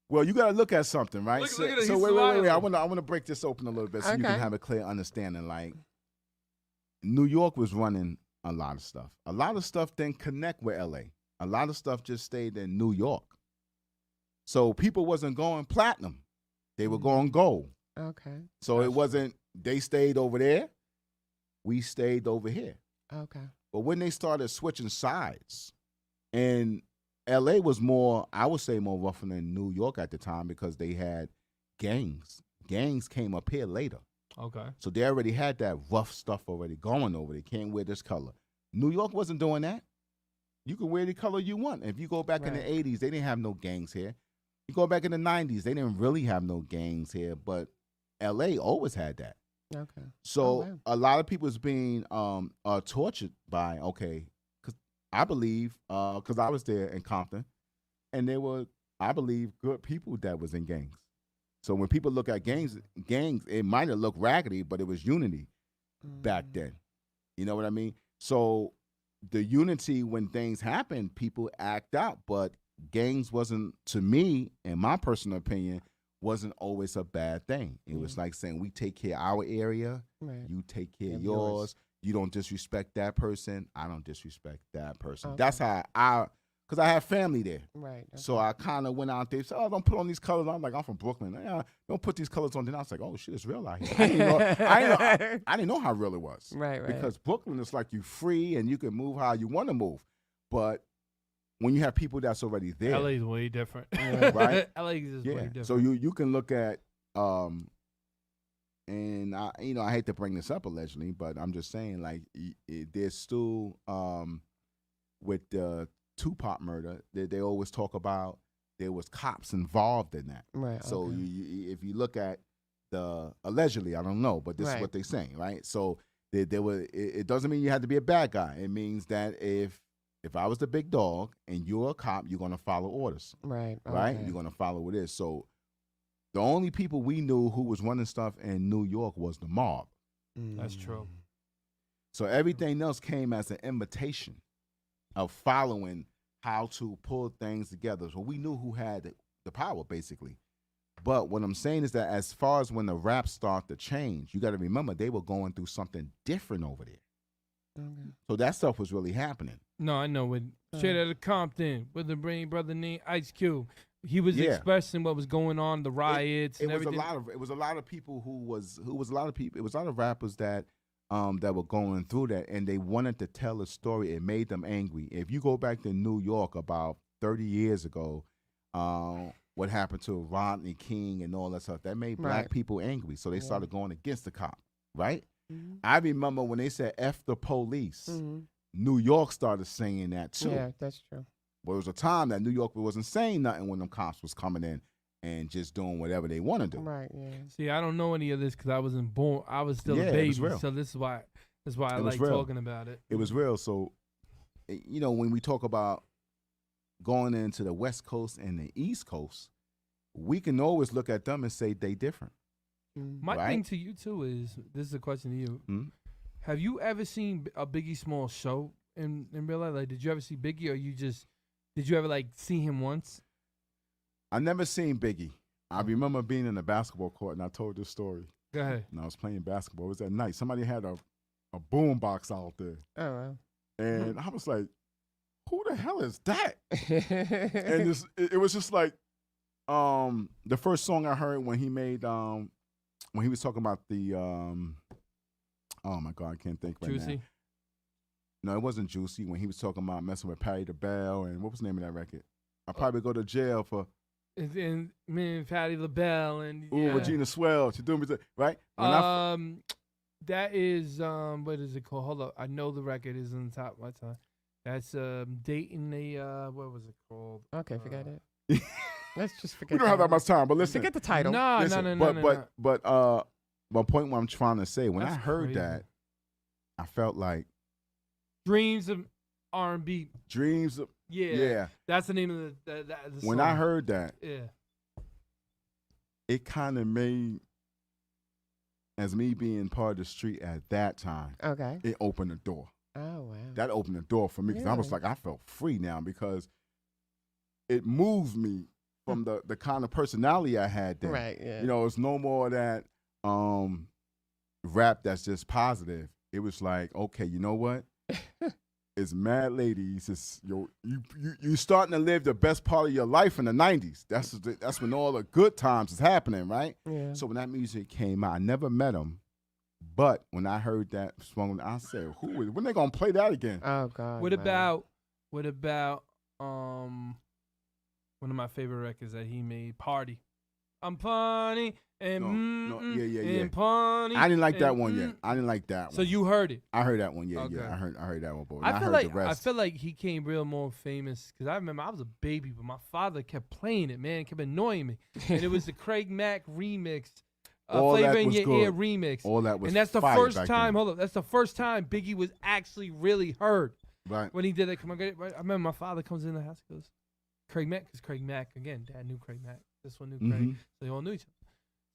Well, you got to look at something, right? Look at it, So he's wait. smiling. I want to break this open a little bit so you can Okay. have a clear understanding. Like, New York was running a lot of stuff. A lot of stuff didn't connect with LA. A lot of stuff just stayed in New York. So people wasn't going platinum. They were going gold. Okay. So it wasn't, they stayed over there. We stayed over here. Okay. But when they started switching sides, and LA was more, I would say, more rougher than New York at the time because they had gangs. Gangs came up here later. Okay. So they already had that rough stuff already going over. They can't wear this color. New York wasn't doing that. You can wear the color you want. If you go back in the Right. 80s, they didn't have no gangs here. You go back in the 90s, they didn't really have no gangs here, but LA always had that. Okay. So wow. a lot of people is being tortured by, because I believe, because I was there in Compton, and there were, I believe, good people that was in gangs. So when people look at gangs, it might have looked raggedy, but it was unity back Mm. then. You know what I mean? So the unity, when things happen, people act out, but gangs wasn't, to me, in my personal opinion, wasn't always a bad thing. It was like saying, we take care of our area, Right. you take care of Of yours. yours. You don't disrespect that person, I don't disrespect that person. Okay. That's how because I have family there. Right. So I kind of went out there and said, oh, don't put on these colors. I'm like, I'm from Brooklyn. Yeah, don't put these colors on. Then I was like, oh, shit, it's real out here. I didn't know how real it was. Right. Right. Because Brooklyn is like you free and you can move how you want to move. But when you have people that's already there. LA is way different. Yeah. Right? LA is way different. So you can look at, and I hate to bring this up allegedly, but I'm just saying, like, there's still, with the Tupac murder, they always talk about there was cops involved in that. Right. So okay. if you look at allegedly, I don't know, but this is Right. what they're saying, right? So there were. It doesn't mean you had to be a bad guy. It means that if I was the big dog and you're a cop, you're gonna follow orders, Right. right? okay. You're gonna follow what it is. So the only people we knew who was running stuff in New York was the mob. That's true. So everything else came as an invitation of following how to pull things together. So we knew who had the power, basically. But what I'm saying is that as far as when the rap started to change, you got to remember they were going through something different over there. Okay. So that stuff was really happening. No, I know. With straight out of Compton, with the brain brother named Ice Cube, he was Yeah. expressing what was going on, the riots It and was everything. it was a lot of people it was a lot of rappers that were going through that, and they wanted to tell a story. It made them angry. If you go back to New York about 30 years ago, what happened to Rodney King and all that stuff, that made black Right. people angry. So they started going against the cop, right? Mhm. I remember when they said F the police, Mhm. New York started saying that too. Yeah, that's true. But it was a time that New York wasn't saying nothing when them cops was coming in and just doing whatever they want to do. Right. Yeah. See, I don't know any of this because I wasn't born. I was still Yeah, a it baby, was real. so this is why I It like was real. talking about it. It was real. So, when we talk about going into the West Coast and the East Coast, we can always look at them and say they different. Mhm. My Right? thing to you too is this is a question to you. Mhm. Have you ever seen a Biggie Small show in real life? Like, did you ever see Biggie, or did you ever like see him once? I never seen Biggie. I remember being in the basketball court, and I told this story. Go ahead. And I was playing basketball. It was at night. Somebody had a boom box out there, Oh wow. and I was like, "Who the hell is that?" and And it was just like the first song I heard when he made when he was talking about the oh my God, I can't think right Juicy. now. No, it wasn't Juicy. When he was talking about messing with Patty LaBelle, and what was the name of that record? I'll probably go to jail for And me and Patti LaBelle and ooh, yeah. Regina Swell. She doing me right. When That is what is it called? Hold up, I know the record is on the top of my tongue. That's dating the what was it called? okay, forget it. Let's just forget. we don't have that much time, but listen. Forget the title. No, listen, no. but my point, what I'm trying to say, when I That's heard crazy. that, I felt like Dreams of R&B. dreams. Yeah. That's the name of the When song. I heard that, yeah. it kind of made, as me being part of the street at that time, Okay. it opened the door. Oh wow. That opened the door for me because I was Really? like, I felt free now because it moved me from the kind of personality I had then. Right. Yeah. It's no more that rap that's just positive. It was like, okay, you know what? It's mad ladies. It's you starting to live the best part of your life in the 90s. That's when all the good times is happening, right? Yeah. So when that music came out, I never met him, but when I heard that song, I said, when they gonna play that again? Oh God. What wow. about one of my favorite records that he made, Party. I'm funny and No, yeah. and funny. I didn't like that and one yet. I didn't like that one. So you heard it. I heard that one. Yeah, Okay. yeah. I heard that one. But I heard the I rest. feel like he came real more famous because I remember I was a baby, but my father kept playing it, man, kept annoying me, and it was the Craig Mack remix, All Flavor that in was Your good. Ear remix, All that was and that's the fire first back time. then. Hold up, that's the first time Biggie was actually really heard Right. when he did it. Come on, get it right. I remember my father comes in the house, goes, Craig Mack, because Craig Mack again, Dad knew Craig Mack. This one knew Craig, Mhm. so they all knew each other.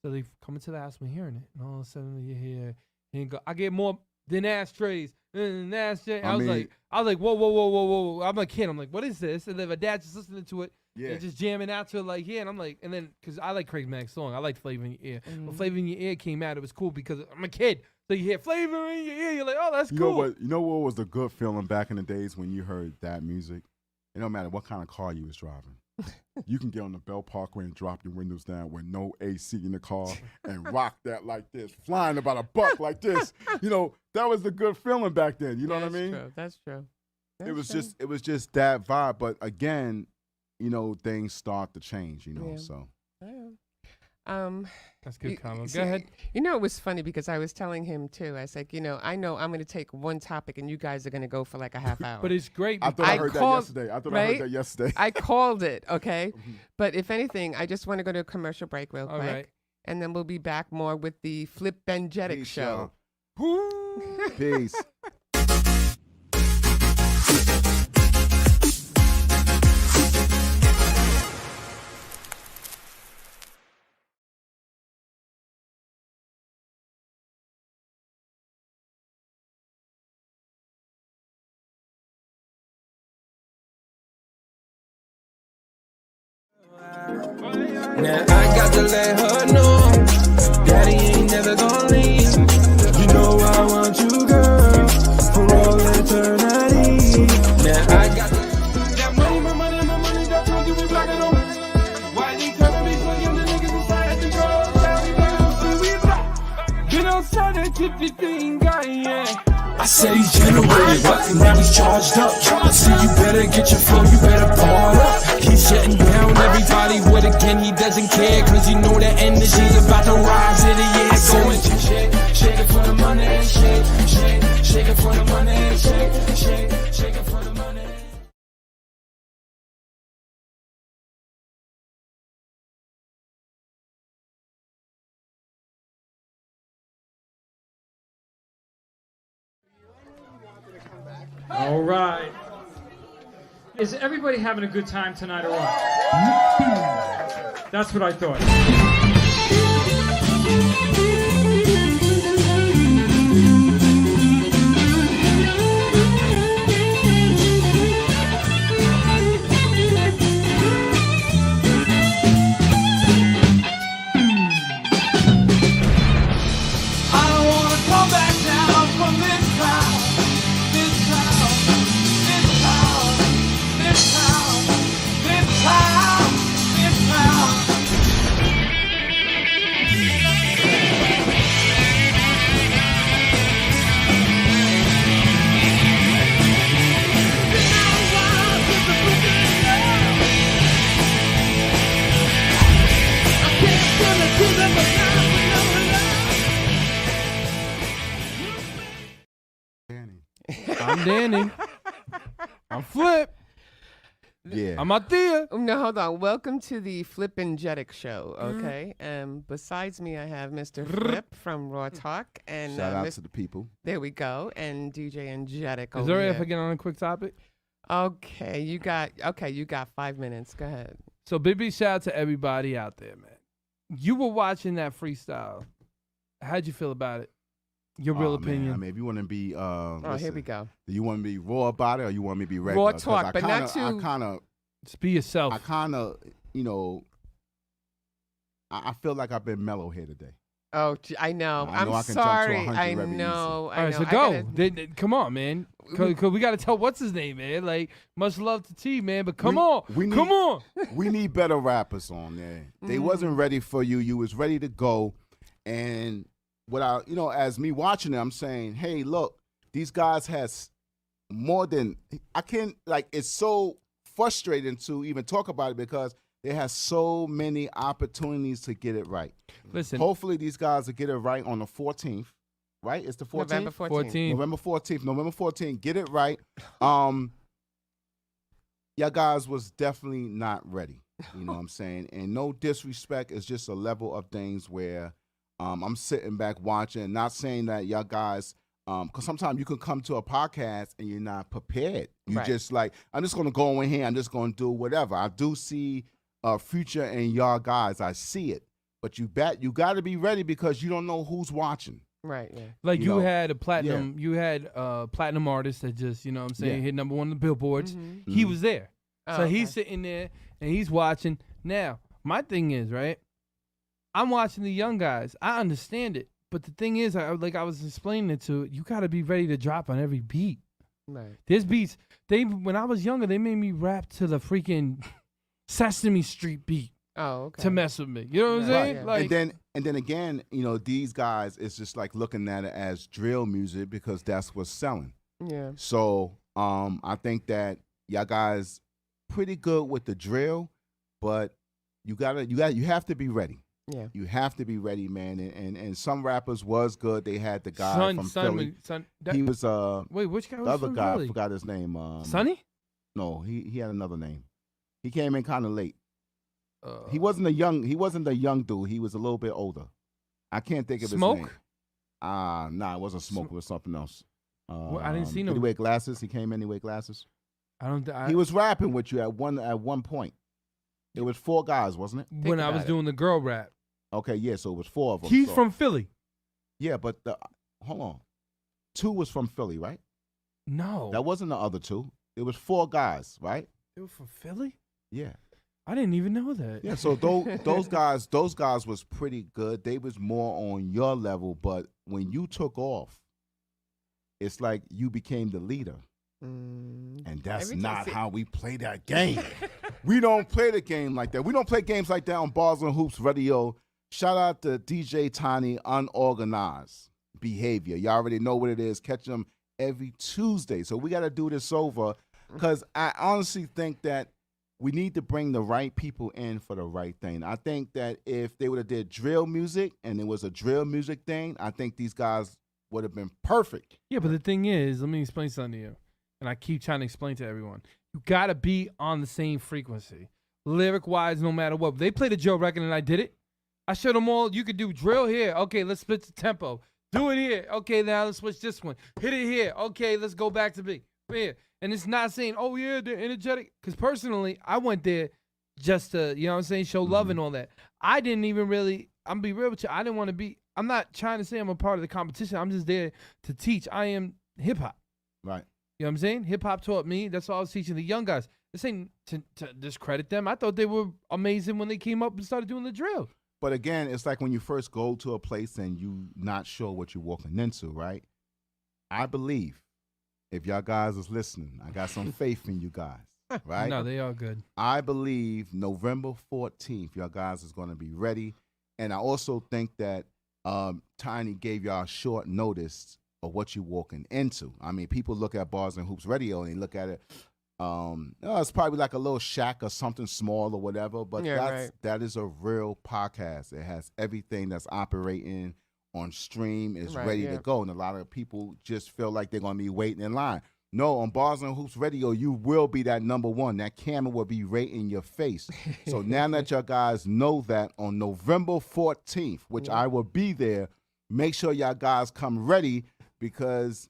So they come into the house, we're hearing it, and all of a sudden you hear, and go, I get more than ashtrays, and ashtrays. I was like, whoa. I'm a kid. I'm like, what is this? And then my dad's just listening to it, Yeah. and just jamming out to it, like, yeah. And I'm like, and then because I like Craig Mack's song, I like Flavor in Your Ear. When Flavor in Your Ear came out, it was cool because I'm a kid. So you hear Flavor in Your Ear, you're like, oh, that's You cool. know what? You know what was the good feeling back in the days when you heard that music? It don't matter what kind of car you was driving. You can get on the Bell Parkway and drop your windows down with no AC in the car and rock that like this, flying about a buck like this. You know, that was the good feeling back then. You know what I mean? That's true. It was just that vibe. But again, you know, things start to change. You know, Yeah. so That's good comment. see, Go ahead. You know, it was funny because I was telling him too. I was like, I know I'm going to take one topic and you guys are going to go for like a half hour. But it's great. I thought I heard that called- yesterday. I thought I right? heard that yesterday. I called it, okay? Mhm. But if anything, I just want to go to a commercial break real All quick. right. And then we'll be back more with the Flip Benjetic Peace, show. y'all. Peace. Now I got to let her know Daddy ain't never gonna leave. You know I want you, girl, for all eternity. Now I got that money, my money, that's gonna give me back at home. Why they telling me for young niggas inside the girl? Been outside that tippy thing, yeah. I said he's generated, but now he's charged up. I said you better get your flow, you better ball up. He's shutting down everybody with again, he doesn't care, cause you know that energy's about to rise in the air. So shake it for the money, shake it for the money, shake it for the money. All right. Is everybody having a good time tonight or what? That's what I thought. I don't wanna come back down from this cloud, this cloud, this cloud, this cloud, this cloud, this cloud. Danny. I'm Danny. I'm Flip. Yeah. I'm Atia. No, hold on. Welcome to the Flip Benjetic show, okay? Besides me, I have Mr. Flip from Raw Talk. And Shout out Mis- to the people. there we go. And DJ Enjetic Is over there if I here. get on a quick topic? Okay, you got 5 minutes. Go ahead. So big shout out to everybody out there, man. You were watching that freestyle. How'd you feel about it? Your real Oh, man, opinion. I mean, if you want to be, Oh, here we go. Do you want to be raw about it, or you want me to be regular? 'Cause talk, I but not kinda- too- I kind of, Just be yourself. you know, I feel like I've been mellow here today. Oh, I know. I know I'm I can jump to sorry. 100 I very know. All I right, know. so I go. gotta- Come on, man. Cause we got to tell what's his name, man. Like, much love to T, man. But come We- on, we need- come on. We need better rappers on there. They wasn't ready for you. You was ready to go, and what I, as me watching it, I'm saying, hey, look, these guys has more than I can. Like, it's so frustrating to even talk about it because They have so many opportunities to get it right. Listen, Hopefully, these guys will get it right on the 14th. Right? It's the 14th. November 14th. 14. November 14th. November 14th. Get it right. Y'all guys was definitely not ready. You know what I'm saying? And no disrespect, it's just a level of things where I'm sitting back watching, not saying that y'all guys, because sometimes you can come to a podcast and you're not prepared. You Right. just like, I'm just going to go in here. I'm just going to do whatever. I do see a future in y'all guys. I see it. But you got to be ready because you don't know who's watching. Right. Yeah. like you you know, had a platinum, you had platinum artist that just, you know what I'm saying, Yeah. hit number 1 on the billboards. Mhm. He Mhm. was there. Oh, So okay. he's sitting there and he's watching. Now, my thing is, right, I'm watching the young guys. I understand it. But the thing is, I was explaining it to, you got to be ready to drop on every beat. Right. There's beats. When I was younger, they made me rap to the freaking Sesame Street beat Oh, okay. to mess with me. You know what I'm Right, saying? yeah. Like, and then again, you know, these guys, it's just like looking at it as drill music because that's what's selling. Yeah. So I think that y'all guys pretty good with the drill, but you have to be ready. Yeah. You have to be ready, man. And some rappers was good. They had the guy from Philly. He was wait, which guy was the other from guy. I Philly? forgot his name. Sonny? No, he had another name. He came in kind of late. Uh, He wasn't the young dude. He was a little bit older. I can't think of his name. Smoke? Nah, it wasn't Smoke. It was something else. Well, I didn't see no- Did he wear glasses? He came in. He wear glasses. I don't. He was rapping with you at one point. It was 4 guys, wasn't it? when I was about it. doing the girl rap. Okay, yeah. So it was 4 of them. He's so- from Philly. Yeah, but hold on. 2 was from Philly, right? No, That wasn't the other 2. It was 4 guys, right? they were from Philly. Yeah. I didn't even know that. Yeah. So those guys was pretty good. They was more on your level, but when you took off, it's like you became the leader. Mm. And that's Every time not I see- how we play that game. We don't play the game like that. We don't play games like that on Bars and Hoops Radio. Shout out to DJ Tiny, Unorganized Behavior. Y'all already know what it is. Catch them every Tuesday. So we got to do this over because I honestly think that we need to bring the right people in for the right thing. I think that if they would have did drill music and it was a drill music thing, I think these guys would have been perfect. Yeah, but the thing is, let me explain something to you. And I keep trying to explain to everyone. You got to be on the same frequency. Lyric-wise, no matter what. They played a Joe record and I did it. I showed them all, you could do drill here. Okay, let's split the tempo. Do it here. Okay, now let's switch this one. Hit it here. Okay, let's go back to B. Here. And it's not saying, oh, yeah, they're energetic. Because personally, I went there just to, you know what I'm saying, show love and all that. I didn't even really, I'm going to be real with you, I didn't want to be, I'm not trying to say I'm a part of the competition. I'm just there to teach. I am hip-hop. Right. You know what I'm saying? Hip-hop taught me. That's all I was teaching the young guys. This ain't to discredit them. I thought they were amazing when they came up and started doing the drill. But again, it's like when you first go to a place and you not sure what you're walking into, right? I believe, if y'all guys is listening, I got some faith in you guys, right? No, they are good. I believe November 14th, y'all guys is going to be ready. And I also think that Tiny gave y'all short notice of what you're walking into. I mean, people look at Bars and Hoops Radio and they look at it, it's probably like a little shack or something small or whatever, but Yeah, right. that is a real podcast. It has everything that's operating on stream, is Right, ready yeah. to go. And a lot of people just feel like they're going to be waiting in line. No, on Bars and Hoops Radio, you will be that number one. That camera will be right in your face. So now that y'all guys know that on November 14th, which I will be there, make sure y'all guys come ready because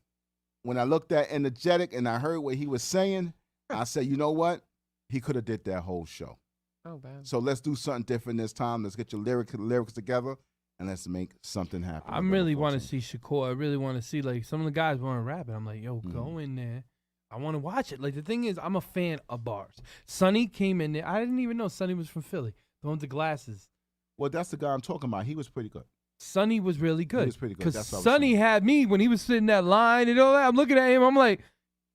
when I looked at Energetic and I heard what he was saying, I said, you know what? He could have did that whole show. Oh, wow. So let's do something different this time. Let's get your lyrics together and let's make something happen. I really want to see Shakur. I really want to see, like, some of the guys want to rap it. I'm like, yo, go in there. I want to watch it. Like, the thing is, I'm a fan of Bars. Sonny came in there. I didn't even know Sonny was from Philly. The one with the glasses. Well, that's the guy I'm talking about. He was pretty good. Sonny was really good. He was pretty good. Because That's what I was Sonny saying. had me when he was sitting that line and all that. I'm looking at him. I'm like,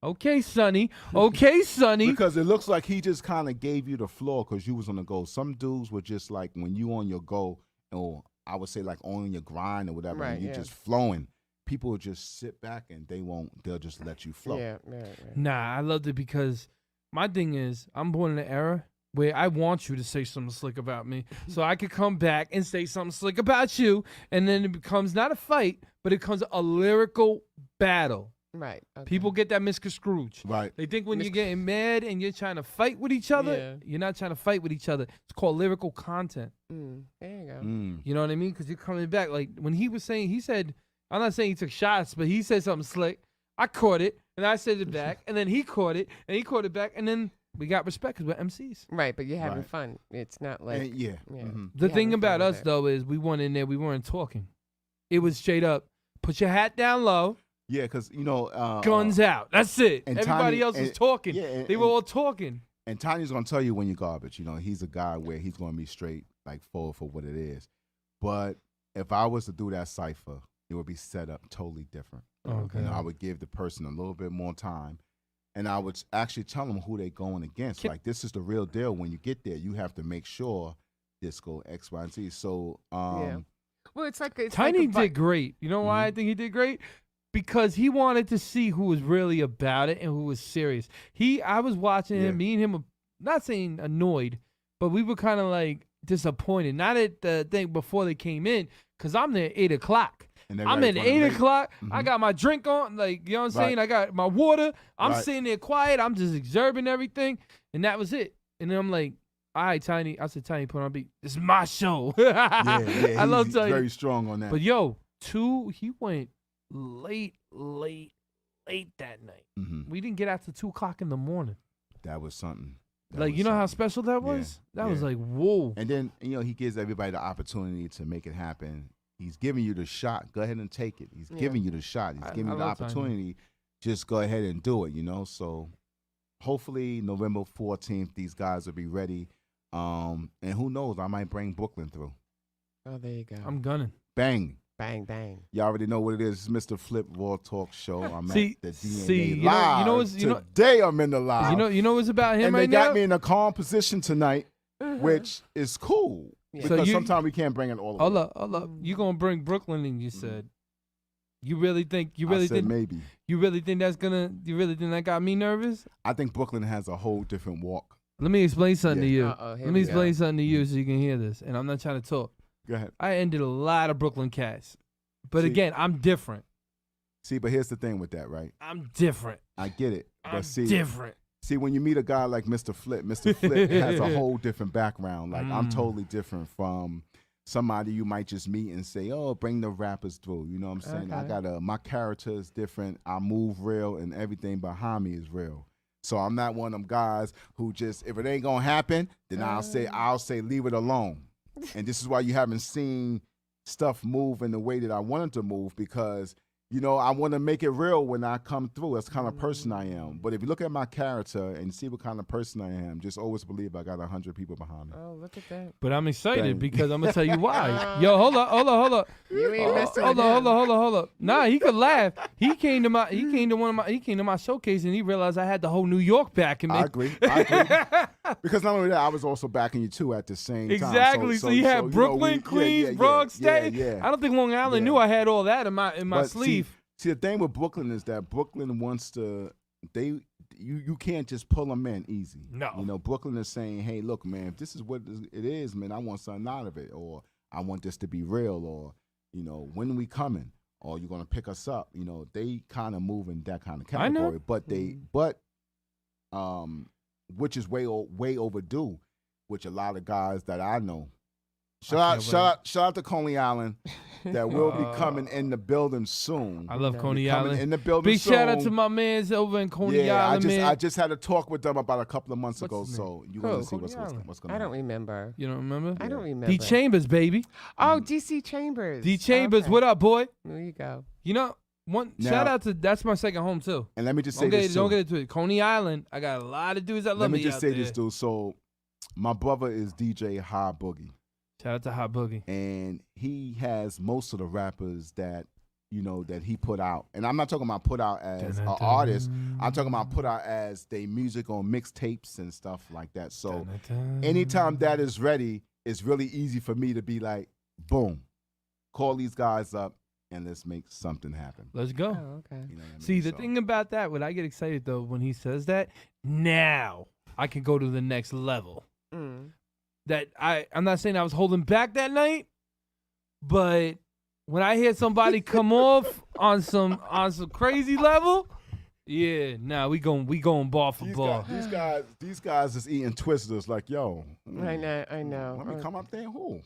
okay, Sonny. Okay, Sonny. Because it looks like he just kind of gave you the floor because you was on the go. Some dudes were just like when you on your go, or I would say like on your grind or whatever, Right, and you yeah. just flowing. People will just sit back and they'll just let you flow. Yeah, yeah, yeah. Nah, I loved it because my thing is, I'm born in an era where I want you to say something slick about me, so I could come back and say something slick about you, and then it becomes not a fight, but it becomes a lyrical battle. Right. Okay. People get that misconstrued. Right. They think when you're getting mad and you're trying to fight with each other, Yeah. you're not trying to fight with each other. It's called lyrical content. There you go. You know what I mean? Because you're coming back. Like when he was saying, he said, I'm not saying he took shots, but he said something slick. I caught it, and I said it back, and then he caught it, and he caught it back, and then we got respect because we're MCs. Right, but you're having Right. fun. It's not like And yeah. yeah. Mhm. The You're thing having fun about with us, it. though, is we went in there, we weren't talking. It was straight up, put your hat down low, Yeah, because you know, guns out. That's it. and Everybody Tiny- else was and- talking. yeah, and- They were all talking. And Tiny's gonna tell you when you're garbage. You know, he's a guy where he's gonna be straight, like forward for what it is. But if I was to do that cipher, it would be set up totally different. Okay. You know, I would give the person a little bit more time, and I would actually tell them who they're going against. Can- Like this is the real deal. When you get there, you have to make sure this go X, Y, and Z. So, Yeah. Well, it's like Tiny like a did great. You know why I think he did great? Because he wanted to see who was really about it and who was serious. I was watching him, Yeah. me and him, were not saying annoyed, but we were kind of like disappointed. Not at the thing before they came in, because I'm there at 8 o'clock. and they're I'm ready at for the 8 late- o'clock. I Mhm. got my drink on, like, you know what I'm saying? Right. I got my water. I'm Right. sitting there quiet. I'm just observing everything. And that was it. And then I'm like, all right, Tiny. I said, Tiny, put on a beat. This is my show. Yeah, I love he's Tiny. very strong on that. But yo, he went late that night. Mhm. We didn't get out till 2 o'clock in the morning. That was something. That Like, was you know how something. special that Yeah, was? That was yeah. like, whoa. And then, you know, he gives everybody the opportunity to make it happen. He's giving you the shot. Go ahead and take it. He's Yeah. giving you the shot. He's I giving you the love Tiny. opportunity. Just go ahead and do it, you know? So hopefully November 14th, these guys will be ready. And who knows? I might bring Brooklyn through. Oh, there you go. I'm gunning. Bang. Bang bang. You already know what it is. It's Mr. Flip Raw Talk Show. I'm See- at the see, DNA you know- Live. you know what's- you know- Today I'm in the live. You know what's about him and right they got now? me in a calm position tonight, which is cool. Yeah. Because So you- sometimes we can't bring it all the way. Hold up. You gonna bring Brooklyn in, you said. You really think I said maybe. you really think that got me nervous? I think Brooklyn has a whole different walk. Let me explain something to you. Uh-oh, here Let me we go. explain something to you so you can hear this. And I'm not trying to talk. Go ahead. I ended a lot of Brooklyn cats. But See- again, I'm different. See, but here's the thing with that, right? I'm different. I get it. But I'm see, different. see, when you meet a guy like Mr. Flip has a whole different background. Like I'm Mm. totally different from somebody you might just meet and say, "Oh, bring the rappers through." You know what I'm saying? I Okay. got my character is different. I move real, and everything behind me is real. So I'm not one of them guys who just, if it ain't gonna happen, then I'll say leave it alone. And this is why you haven't seen stuff move in the way that I wanted to move, because you know, I want to make it real when I come through. That's the kind of person I am. But if you look at my character and see what kind of person I am, just always believe I got 100 people behind me. Oh, look at that. But I'm excited Bang. because I'm gonna tell you why. Yo, hold up. You ain't messing Hold with him. up. Nah, he could laugh. He came to my showcase and he realized I had the whole New York backing me. I agree. Because not only that, I was also backing you too at the same time. Exactly. So you had know, Brooklyn, Queens, Bronx, Staten. Yeah. I don't think Long Island Yeah. knew I had all that in my But sleeve. See, the thing with Brooklyn is that Brooklyn wants to. You can't just pull them in easy. No. You know, Brooklyn is saying, "Hey, look, man, if this is what it is, man, I want something out of it, or I want this to be real, or you know, when we coming, or you're gonna pick us up." You know, they kind of move in that kind of I know. category, but which is way overdue, which a lot of guys that I know. Shout out to Coney Island that will be coming in the building soon. I love No. Coney Coming Island. in the building Big soon. shout out to my mans over in Coney Island, man. I just had a talk with them about a couple of months What's ago, his name? so you're gonna Who? see Coney what's Island. going I on. don't remember. You don't remember? I don't Yeah. remember. D Chambers, baby. Oh, DC Chambers. D Chambers, Okay. what up, boy? There you go. You know, Now- shout out to that's my second home too. And let me just say Don't this too. get into it. Coney Island, I got a lot of dudes that love Let me me just out say there. this, dude. So my brother is DJ High Boogie, Shout out to Hot Boogie. and he has most of the rappers that that he put out. And I'm not talking about put out as an artist. I'm talking about put out as they music on mixtapes and stuff like that. So anytime that is ready, it's really easy for me to be like, boom, call these guys up and let's make something happen. Let's go. Oh, okay. You know what I mean? See, the So- thing about that, when I get excited though, when he says that, now I can go to the next level. that I'm not saying I was holding back that night, but when I hear somebody come off on some crazy level, yeah, nah, we going ball for ball. These guys is eating Twizzlers like, yo. I know. Let me come up there and who?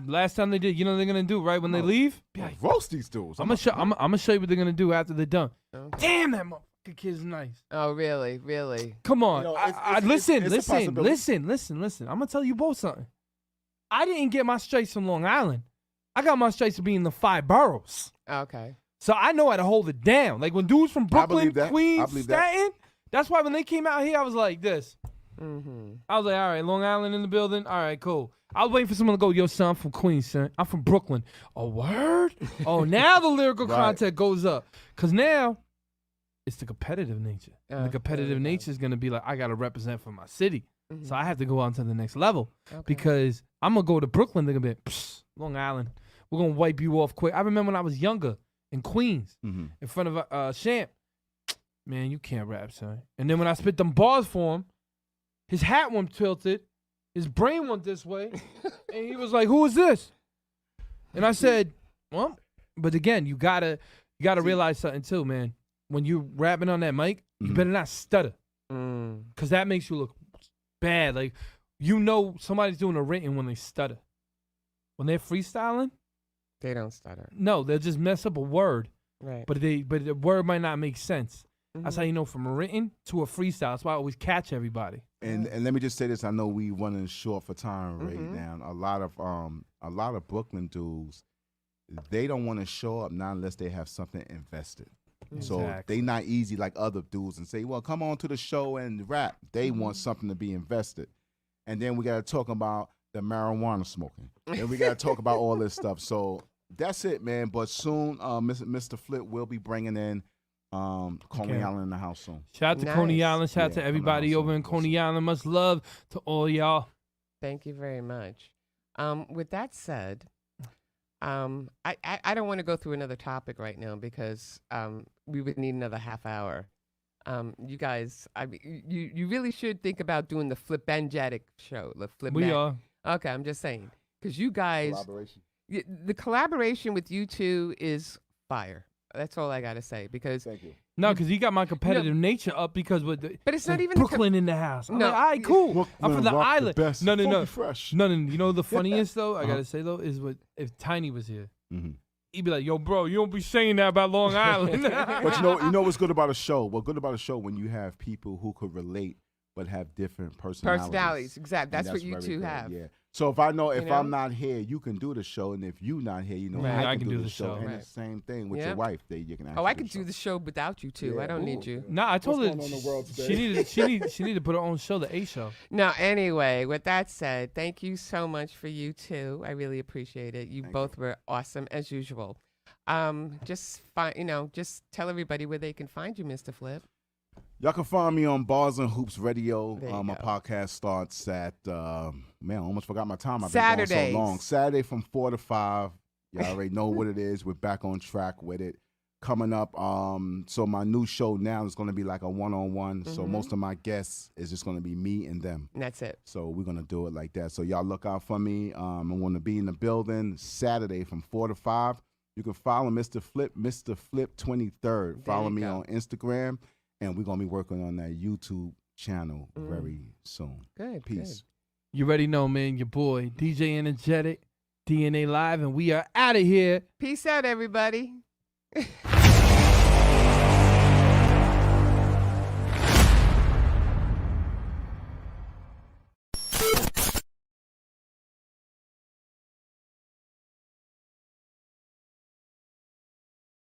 Last time they did, you know what they're gonna do, right? When they leave? Roast these dudes. I'm gonna show you what they're gonna do after they're done. Okay. Damn, that motherfucking kid's nice. Oh, really? Really? Come on. You know, Listen. it's a possibility. I'm gonna tell you both something. I didn't get my stripes from Long Island. I got my stripes from being in the 5 boroughs. Okay. So I know how to hold it down. Like when dudes from Brooklyn, believe that. I Queens, believe that. Staten, that's why when they came out here, I was like this. Mm-hmm. I was like, all right, Long Island in the building. All right, cool. I was waiting for someone to go, yo, son, I'm from Queens, son. I'm from Brooklyn. A word? Oh, now the lyrical Right. content goes up. Because now it's the competitive nature. And the competitive okay. nature is going to be like, I got to represent for my city. Mhm. So I have to go on to the next level. Okay. Because I'm going to go to Brooklyn. They're going to be like, psst, Long Island. We're going to wipe you off quick. I remember when I was younger in Queens, Mm-hmm. in front of Champ. Man, you can't rap, son. And then when I spit them bars for him, his hat went tilted, his brain went this way, and he was like, "Who is this?" And I said, "Well," but again, you gotta realize something too, man. When you rapping on that mic, you Mhm. better not stutter, Mm. cause that makes you look bad. Like you know somebody's doing a written when they stutter. When they're freestyling, They don't stutter. no, they'll just mess up a word, Right. but the word might not make sense. That's Mhm. how you know from a written to a freestyle. That's why I always catch everybody. And let me just say this: I know we running short for time right Mhm. now. A lot of Brooklyn dudes, they don't want to show up not unless they have something invested. So Exactly. they not easy like other dudes and say, well, come on to the show and rap. They want something to be invested. And then we got to talk about the marijuana smoking. And we got to talk about all this stuff. So that's it, man. But soon, Mr. Flip will be bringing in Coney Okay. Island in the house soon. Shout out to Coney Nice. Island. Shout out Yeah, to Coney everybody Island, over so in Coney listen. Island. Much love to all y'all. Thank you very much. With that said, I don't want to go through another topic right now because we would need another half hour. You guys, you really should think about doing the Flipangetic show. The Flip. We are. Okay, I'm just saying because you guys, Collaboration. the collaboration with you two is fire. That's all I gotta say because. Thank you. No, because he got my competitive nature up because with the But it's not with even the Brooklyn in the house. I'm No. like, all right, cool. I'm from the rock island. best. No. Funky fresh. No. You know the funniest though, I Uh-huh. gotta say though, is what if Tiny was here. Mhm. He'd be like, yo, bro, you don't be saying that about Long Island. But you know what's good about a show? What's good about a show when you have people who could relate but have different personalities. Exactly. And That's what you very two good, have. Yeah. So if I know if know? I'm not here, you can do the show, and if you not here, you know Right. I can do the show. And Right. the same thing with Yep. your wife. That you can. Oh, I actually could do the show without you two. I Yeah. don't need Ooh. you. Nah, I told What's her going on in the world she today? needed to put her own show, the A Show. No, anyway, with that said, thank you so much for you two. I really appreciate it. You Thank both were awesome as usual. Just tell everybody where they can find you, Mr. Flip. Y'all can find me on Bars and Hoops Radio. There you My go. podcast starts at I almost forgot my time. I've been Saturdays. going so long. Saturday from 4 to 5. Y'all already know what it is. We're back on track with it. Coming up, so my new show now is going to be like a one-on-one. So Mhm. most of my guests is just going to be me and them. And that's it. So we're going to do it like that. So y'all look out for me. I'm going to be in the building Saturday from 4 to 5. You can follow Mr. Flip 23rd. There Follow you me go. on Instagram. And we're going to be working on that YouTube channel very soon. Good. Peace. You already know, man, your boy, DJ Energetic, DNA Live, and we are out of here. Peace out, everybody.